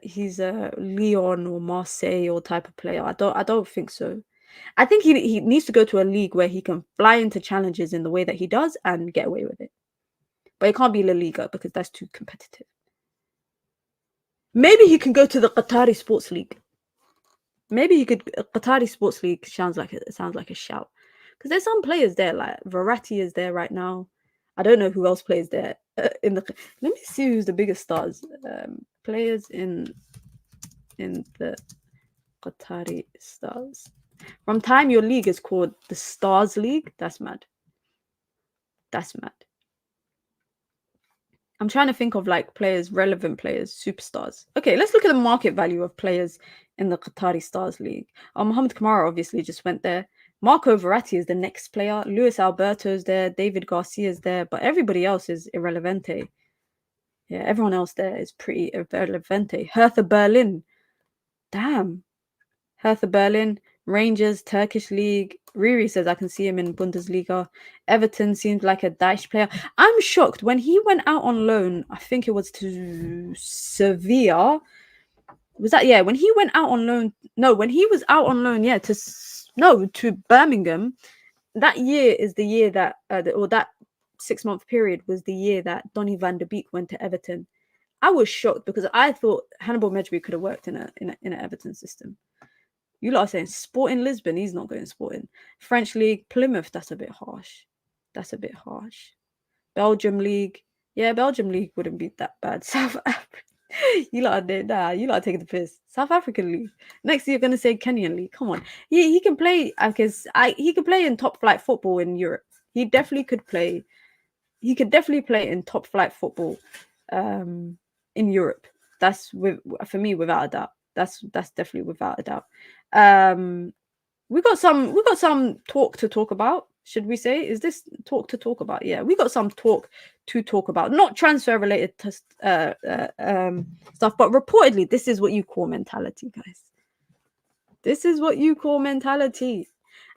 Lyon or Marseille or type of player. I don't think so. I think he needs to go to a league where he can fly into challenges in the way that he does and get away with it. But it can't be La Liga because that's too competitive. Maybe he can go to the Qatari Sports League. Maybe Qatari Sports League sounds like a shout. Because there's some players there, like Verratti is there right now. I don't know who else plays there. Let me see who's the biggest stars. Players in the Qatari Stars. From time your league is called the Stars League. That's mad. That's mad. I'm trying to think of like relevant players, superstars. Okay, let's look at the market value of players in the Qatari Stars League. Mohamed Kamara obviously just went there. Marco Verratti is the next player. Luis Alberto's there. David Garcia's there. But everybody else is irrelevante. Yeah, everyone else there is pretty irrelevante. Hertha Berlin. Damn. Hertha Berlin. Rangers, Turkish League. Riri says I can see him in Bundesliga. Everton seems like a Daesh player. I'm shocked. When he went out on loan, I think it was to Sevilla. Was that, yeah, when he went out on loan? No, when he was out on loan, yeah, to Birmingham. That year is the year that, or that 6-month period was the year that Donny van de Beek went to Everton. I was shocked because I thought Hannibal Mejbri could have worked in an Everton system. You lot are saying Sporting Lisbon, he's not going Sporting. French League, Plymouth, that's a bit harsh. That's a bit harsh. Belgium League, yeah, Belgium League wouldn't be that bad. South Africa, you lot are taking the piss. South African League. Next you're gonna say Kenyan League. Come on, he can play. He can play in top flight football in Europe. He definitely could play. He could definitely play in top flight football, in Europe. That's for me without a doubt. That's definitely without a doubt. We got some talk to talk about. Should we say? Is this talk to talk about? Yeah, we got some talk to talk about. Not transfer related to stuff, but reportedly, this is what you call mentality, guys. This is what you call mentality.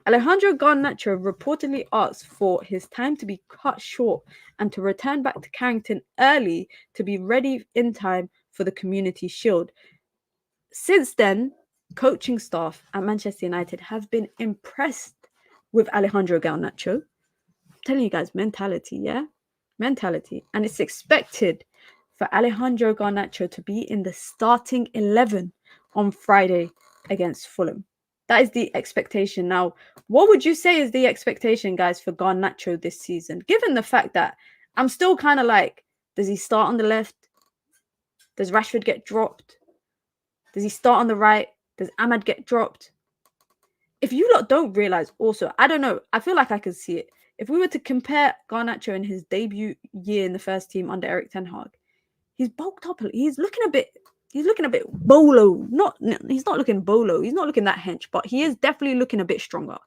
Alejandro Garnacho reportedly asked for his time to be cut short and to return back to Carrington early to be ready in time for the Community Shield. Since then, coaching staff at Manchester United have been impressed with Alejandro Garnacho. I'm telling you guys, mentality, yeah? Mentality. And it's expected for Alejandro Garnacho to be in the starting 11 on Friday against Fulham. That is the expectation. Now, what would you say is the expectation, guys, for Garnacho this season? Given the fact that I'm still kind of like, does he start on the left? Does Rashford get dropped? Does he start on the right? Does Ahmad get dropped? If you lot don't realize also, I don't know, I feel like I can see it. If we were to compare Garnacho in his debut year in the first team under Erik ten Hag, he's bulked up. He's looking a bit bolo. He's not looking bolo. He's not looking that hench, but he is definitely looking a bit stronger.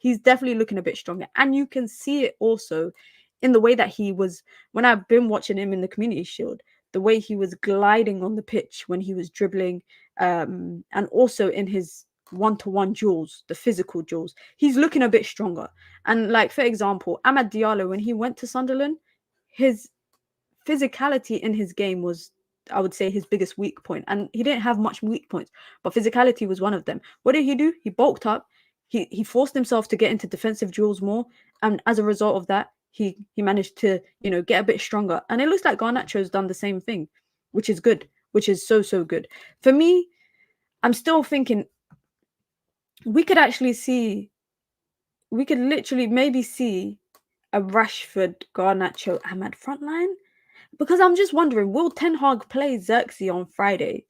He's definitely looking a bit stronger. And you can see it also in the way that he was, when I've been watching him in the Community Shield, the way he was gliding on the pitch when he was dribbling, and also in his one-to-one duels, the physical duels, he's looking a bit stronger. And like, for example, Amad Diallo, when he went to Sunderland, his physicality in his game was, I would say, his biggest weak point. And he didn't have much weak points, but physicality was one of them. What did he do? He bulked up. He forced himself to get into defensive duels more. And as a result of that, he managed to, get a bit stronger. And it looks like Garnacho's done the same thing, which is good, which is so, so good. For me, I'm still thinking we could literally maybe see a Rashford, Garnacho, Ahmad frontline. Because I'm just wondering, will Ten Hag play Xerxes on Friday,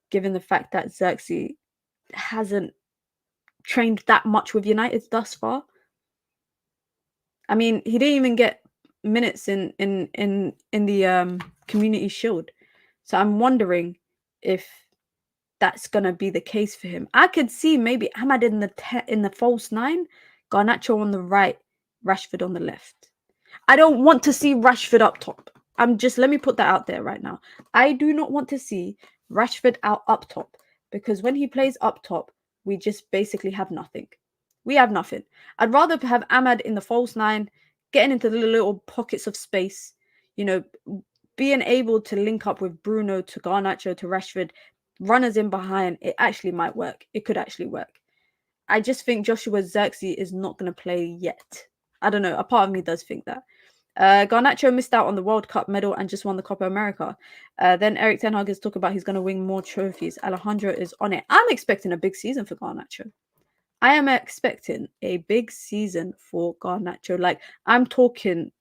given the fact that Xerxes hasn't trained that much with United thus far? I mean, he didn't even get minutes in the Community Shield. So I'm wondering if that's gonna be the case for him. I could see maybe Ahmad in the false nine, Garnacho on the right, Rashford on the left. I don't want to see Rashford up top. Let me put that out there right now. I do not want to see Rashford out up top, because when he plays up top, we just basically have nothing. We have nothing. I'd rather have Ahmad in the false nine, getting into the little pockets of space, being able to link up with Bruno, to Garnacho, to Rashford, runners in behind. It actually might work. It could actually work. I just think Joshua Xerxes is not going to play yet. I don't know. A part of me does think that. Garnacho missed out on the World Cup medal and just won the Copa America. Then Eric Ten Hag is talking about he's going to win more trophies. Alejandro is on it. I'm expecting a big season for Garnacho. I am expecting a big season for Garnacho. Like, I'm talking...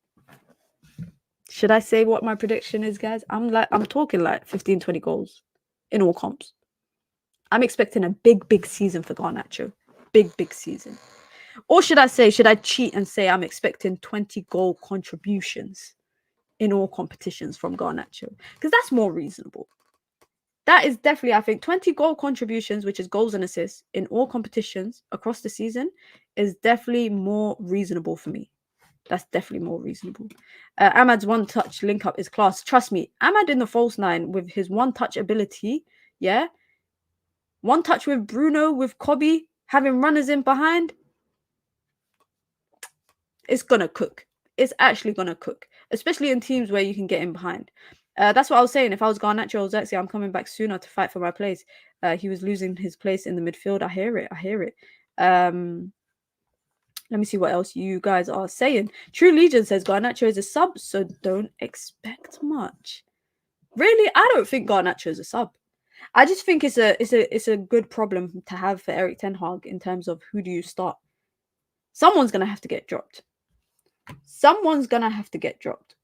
Should I say what my prediction is, guys? I'm talking like 15, 20 goals in all comps. I'm expecting a big season for Garnacho. Big season. Or should I cheat and say I'm expecting 20 goal contributions in all competitions from Garnacho? Because that's more reasonable. That is definitely, I think, 20 goal contributions, which is goals and assists, in all competitions across the season, is definitely more reasonable for me. That's definitely more reasonable. Ahmad's one-touch link-up is class. Trust me, Ahmad in the false nine with his one-touch ability, yeah? One touch with Bruno, with Kobe, having runners in behind, it's going to cook. It's actually going to cook, especially in teams where you can get in behind. That's what I was saying. If I was Garnacho or Xerxes, I'm coming back sooner to fight for my place. He was losing his place in the midfield. I hear it. Let me see what else you guys are saying. True Legion says Garnacho is a sub, so don't expect much. Really? I don't think Garnacho is a sub. I just think it's a good problem to have for Eric Ten Hag in terms of who do you start. Someone's going to have to get dropped.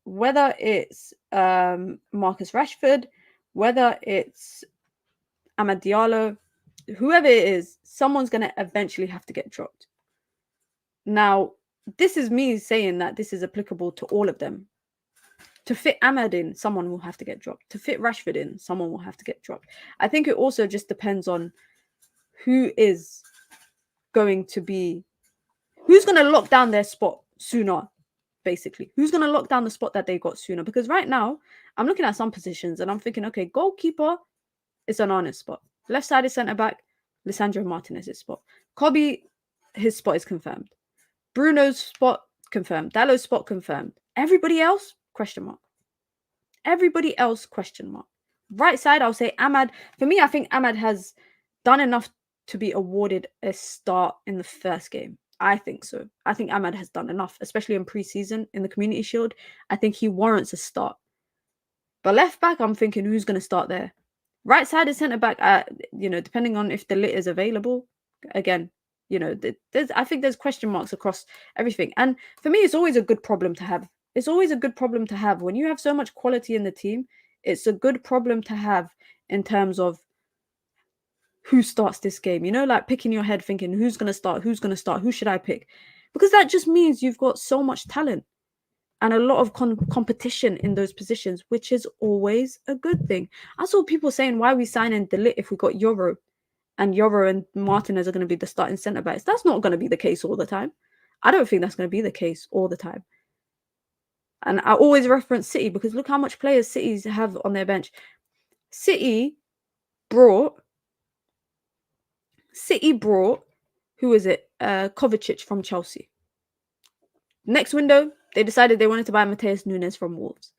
Whether it's Marcus Rashford, whether it's Amad Diallo, whoever it is, someone's going to eventually have to get dropped. Now, this is me saying that this is applicable to all of them. To fit Ahmad in, someone will have to get dropped. To fit Rashford in, someone will have to get dropped. I think it also just depends on who's going to lock down their spot sooner, basically. Who's going to lock down the spot that they got sooner? Because right now, I'm looking at some positions and I'm thinking, okay, goalkeeper is Onana's spot. Left-sided centre-back, Lisandro Martinez's spot. Kobe, his spot is confirmed. Bruno's spot confirmed. Dallo's spot confirmed. Everybody else, question mark. Right side, I'll say Ahmad. For me, I think Ahmad has done enough to be awarded a start in the first game. I think so. I think Ahmad has done enough, especially in pre-season in the Community Shield. I think he warrants a start. But left back, I'm thinking who's going to start there. Right side is centre back. Depending on if the lit is available. Again, I think there's question marks across everything. And for me, it's always a good problem to have. It's always a good problem to have when you have so much quality in the team. It's a good problem to have in terms of who starts this game, like picking your head, thinking who's going to start, who should I pick? Because that just means you've got so much talent and a lot of competition in those positions, which is always a good thing. I saw people saying, why are we signing De Ligt if we got Euro? and Yoro and Martinez are going to be the starting centre backs. That's not going to be the case all the time. I don't think that's going to be the case all the time. And I always reference City because look how much players Cities have on their bench. City brought, who is it? Kovacic from Chelsea. Next window, they decided they wanted to buy Mateus Nunes from Wolves.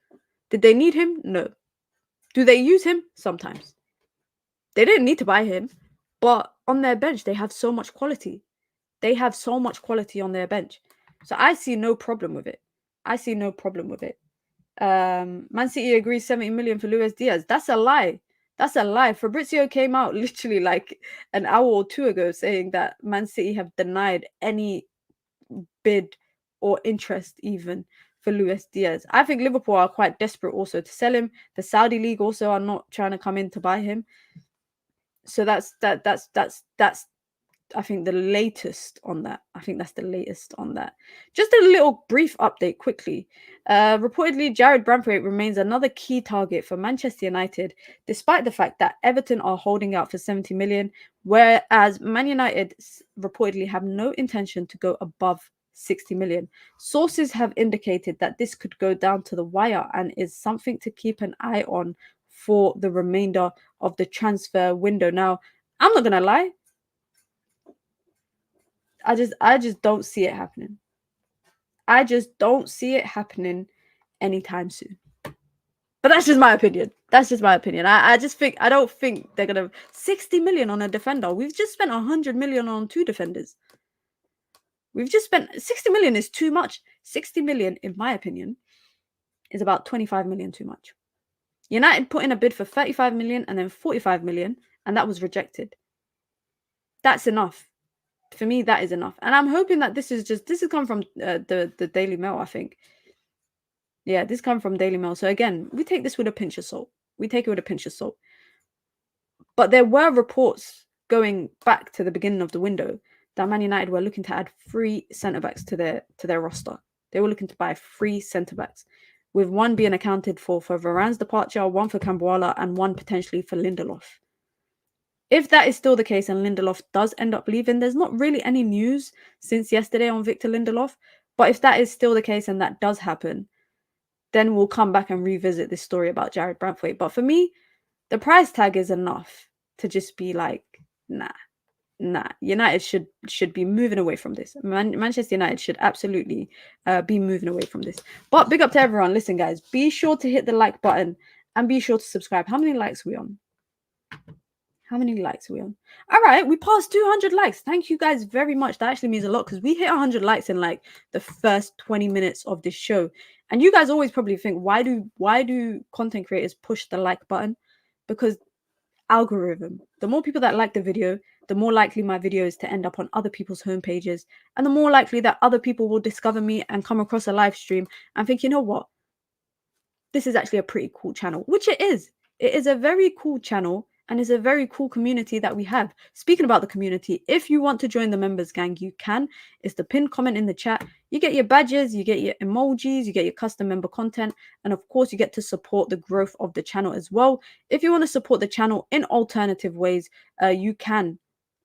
Did they need him? No. Do they use him? Sometimes. They didn't need to buy him, but on their bench, they have so much quality. They have so much quality on their bench. So I see no problem with it. Man City agrees 70 million for Luis Diaz. That's a lie. Fabrizio came out literally like an hour or two ago saying that Man City have denied any bid or interest even for Luis Diaz. I think Liverpool are quite desperate also to sell him. The Saudi League also are not trying to come in to buy him. So that's I think the latest on that. Just a little brief update quickly. Reportedly, Jared Branthwaite remains another key target for Manchester United, despite the fact that Everton are holding out for 70 million, whereas Man United reportedly have no intention to go above 60 million. Sources have indicated that this could go down to the wire and is something to keep an eye on for the remainder of the transfer window. Now, I'm not gonna lie, I just don't see it happening. I just don't see it happening anytime soon. But that's just my opinion. I don't think they're gonna 60 million on a defender. We've just spent 100 million on 2 defenders. 60 million is too much. 60 million, in my opinion, is about 25 million too much. United put in a bid for 35 million and then 45 million, and that was rejected. That's enough. For me, that is enough. And I'm hoping that this has come from the Daily Mail, I think. Yeah, this come from Daily Mail. So again, we take this with a pinch of salt. But there were reports going back to the beginning of the window that Man United were looking to add 3 centre-backs to their roster. They were looking to buy 3 centre-backs, with 1 being accounted for Varane's departure, 1 for Cambuala, and 1 potentially for Lindelof. If that is still the case and Lindelof does end up leaving, there's not really any news since yesterday on Victor Lindelof. But if that is still the case and that does happen, then we'll come back and revisit this story about Jared Branthwaite. But for me, the price tag is enough to just be like, nah. United should be moving away from this. Manchester United should absolutely be moving away from this. But big up to everyone. Listen, guys, be sure to hit the like button and be sure to subscribe. How many likes are we on? All right, we passed 200 likes. Thank you guys very much. That actually means a lot because we hit 100 likes in like the first 20 minutes of this show. And you guys always probably think, why do content creators push the like button? Because algorithm. The more people that like the video, the more likely my video is to end up on other people's homepages, and the more likely that other people will discover me and come across a live stream and think, you know what? This is actually a pretty cool channel, which it is. It is a very cool channel. And it's a very cool community that we have. Speaking about the community, if you want to join the members gang, you can. It's the pinned comment in the chat. You get your badges, you get your emojis, you get your custom member content, and of course, you get to support the growth of the channel as well. If you want to support the channel in alternative ways, you can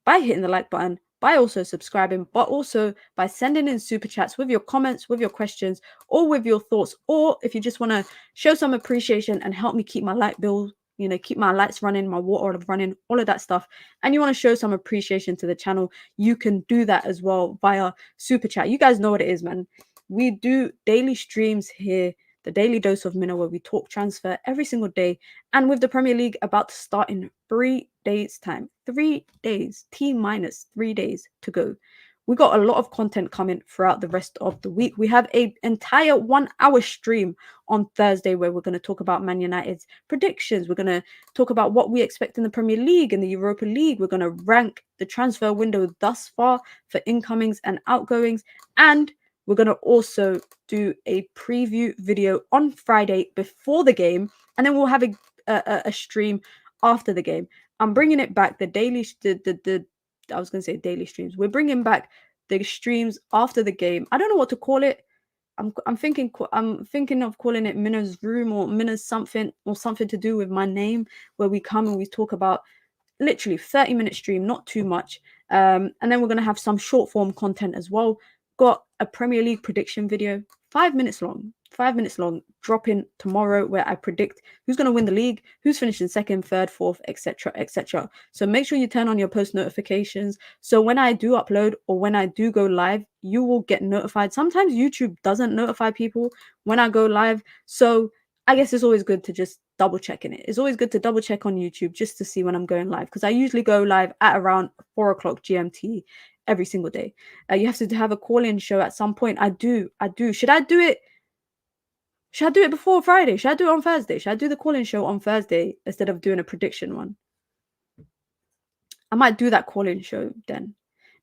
by hitting the like button, by also subscribing, but also by sending in super chats with your comments, with your questions, or with your thoughts, or if you just want to show some appreciation and help me keep my light bill, keep my lights running, my water running, all of that stuff, and you want to show some appreciation to the channel, you can do that as well via super chat. You guys know what it is, man. We do daily streams here, the Daily Dose of Minnow, where we talk transfer every single day, and with the Premier League about to start in 3 days time, 3 days, T-minus 3 days to go, we got a lot of content coming throughout the rest of the week. We have an entire 1-hour stream on Thursday where we're going to talk about Man United's predictions. We're going to talk about what we expect in the Premier League and the Europa League. We're going to rank the transfer window thus far for incomings and outgoings. And we're going to also do a preview video on Friday before the game. And then we'll have a stream after the game. I'm bringing it back, I was going to say daily streams. We're bringing back the streams after the game. I don't know what to call it. I'm thinking of calling it Minna's Room or Minna's something, or something to do with my name, where we come and we talk about literally 30-minute stream, not too much. And then we're going to have some short form content as well. Got a Premier League prediction video, 5 minutes long, dropping tomorrow, where I predict who's going to win the league, who's finishing second, third, fourth, etc., etc. So make sure you turn on your post notifications. So when I do upload or when I do go live, you will get notified. Sometimes YouTube doesn't notify people when I go live. So I guess it's always good to just double check in it. It's always good to double check on YouTube just to see when I'm going live, because I usually go live at around 4 o'clock GMT every single day. You have to have a call-in show at some point. I do. Should I do it? Should I do it before Friday? Should I do it on Thursday? Should I do the call-in show on Thursday instead of doing a prediction one? I might do that call-in show then.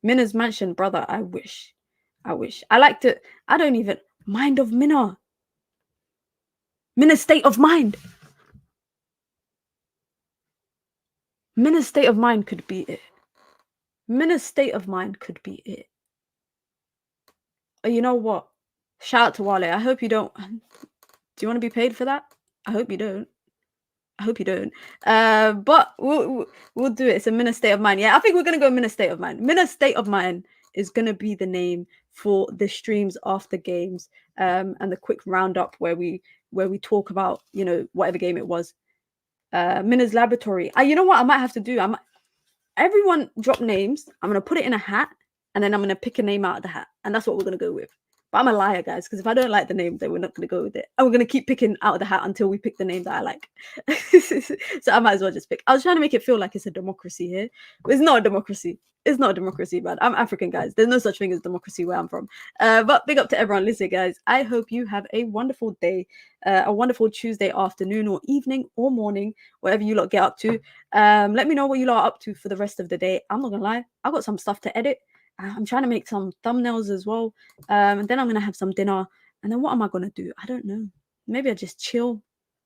Minna's Mansion, brother. I wish. I like to. I don't even mind of Minna. Minna's state of mind. Minna's state of mind could be it. Minna's state of mind could be it. You know what? Shout out to Wale. I hope you don't. Do you want to be paid for that? I hope you don't. But we'll do it. It's a Minna state of mind. Yeah, I think we're gonna go Minna state of mind. Minna state of mind is gonna be the name for the streams after games, and the quick roundup where we talk about, you know, whatever game it was. Minna's laboratory. You know what I might have to do? Everyone drop names. I'm gonna put it in a hat, and then I'm gonna pick a name out of the hat, and that's what we're gonna go with. But I'm a liar, guys, because if I don't like the name, then we're not going to go with it. And we're going to keep picking out of the hat until we pick the name that I like. So I might as well just pick. I was trying to make it feel like it's a democracy here. But it's not a democracy. It's not a democracy, man. I'm African, guys. There's no such thing as democracy where I'm from. But big up to everyone. Listen, guys, I hope you have a wonderful day, a wonderful Tuesday afternoon or evening or morning, whatever you lot get up to. Let me know what you lot are up to for the rest of the day. I'm not going to lie. I've got some stuff to edit. I'm trying to make some thumbnails as well. And then I'm going to have some dinner. And then what am I going to do? I don't know. Maybe I just chill.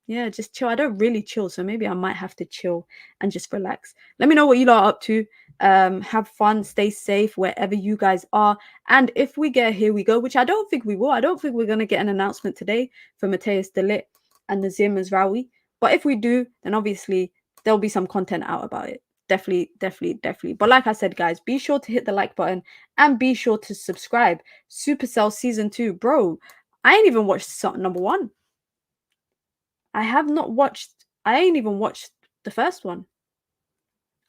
Yeah, just chill. I don't really chill. So maybe I might have to chill and just relax. Let me know what you lot are up to. Have fun. Stay safe wherever you guys are. And if we get Here We Go, which I don't think we will. I don't think we're going to get an announcement today for Mateus De Ligt and Nazim Mazraoui. But if we do, then obviously there'll be some content out about it. Definitely. But like I said, guys, be sure to hit the like button and be sure to subscribe. Supercell season 2, bro. I ain't even watched number 1. I ain't even watched the first one.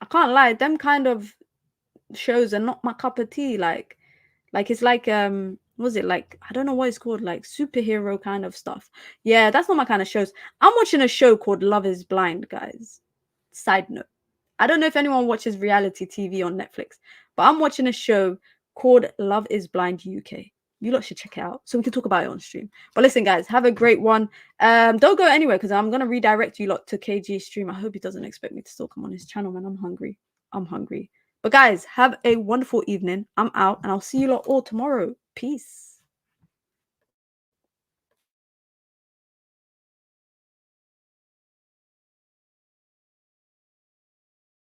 I can't lie, them kind of shows are not my cup of tea. Like it's like what was it, like, I don't know what it's called, like superhero kind of stuff. Yeah, that's not my kind of shows. I'm watching a show called Love is Blind, guys. Side note. I don't know if anyone watches reality TV on Netflix, but I'm watching a show called Love is Blind UK. You lot should check it out so we can talk about it on stream. But listen, guys, have a great one. Don't go anywhere because I'm going to redirect you lot to KG's stream. I hope he doesn't expect me to still come on his channel, man. I'm hungry. But guys, have a wonderful evening. I'm out and I'll see you lot all tomorrow. Peace.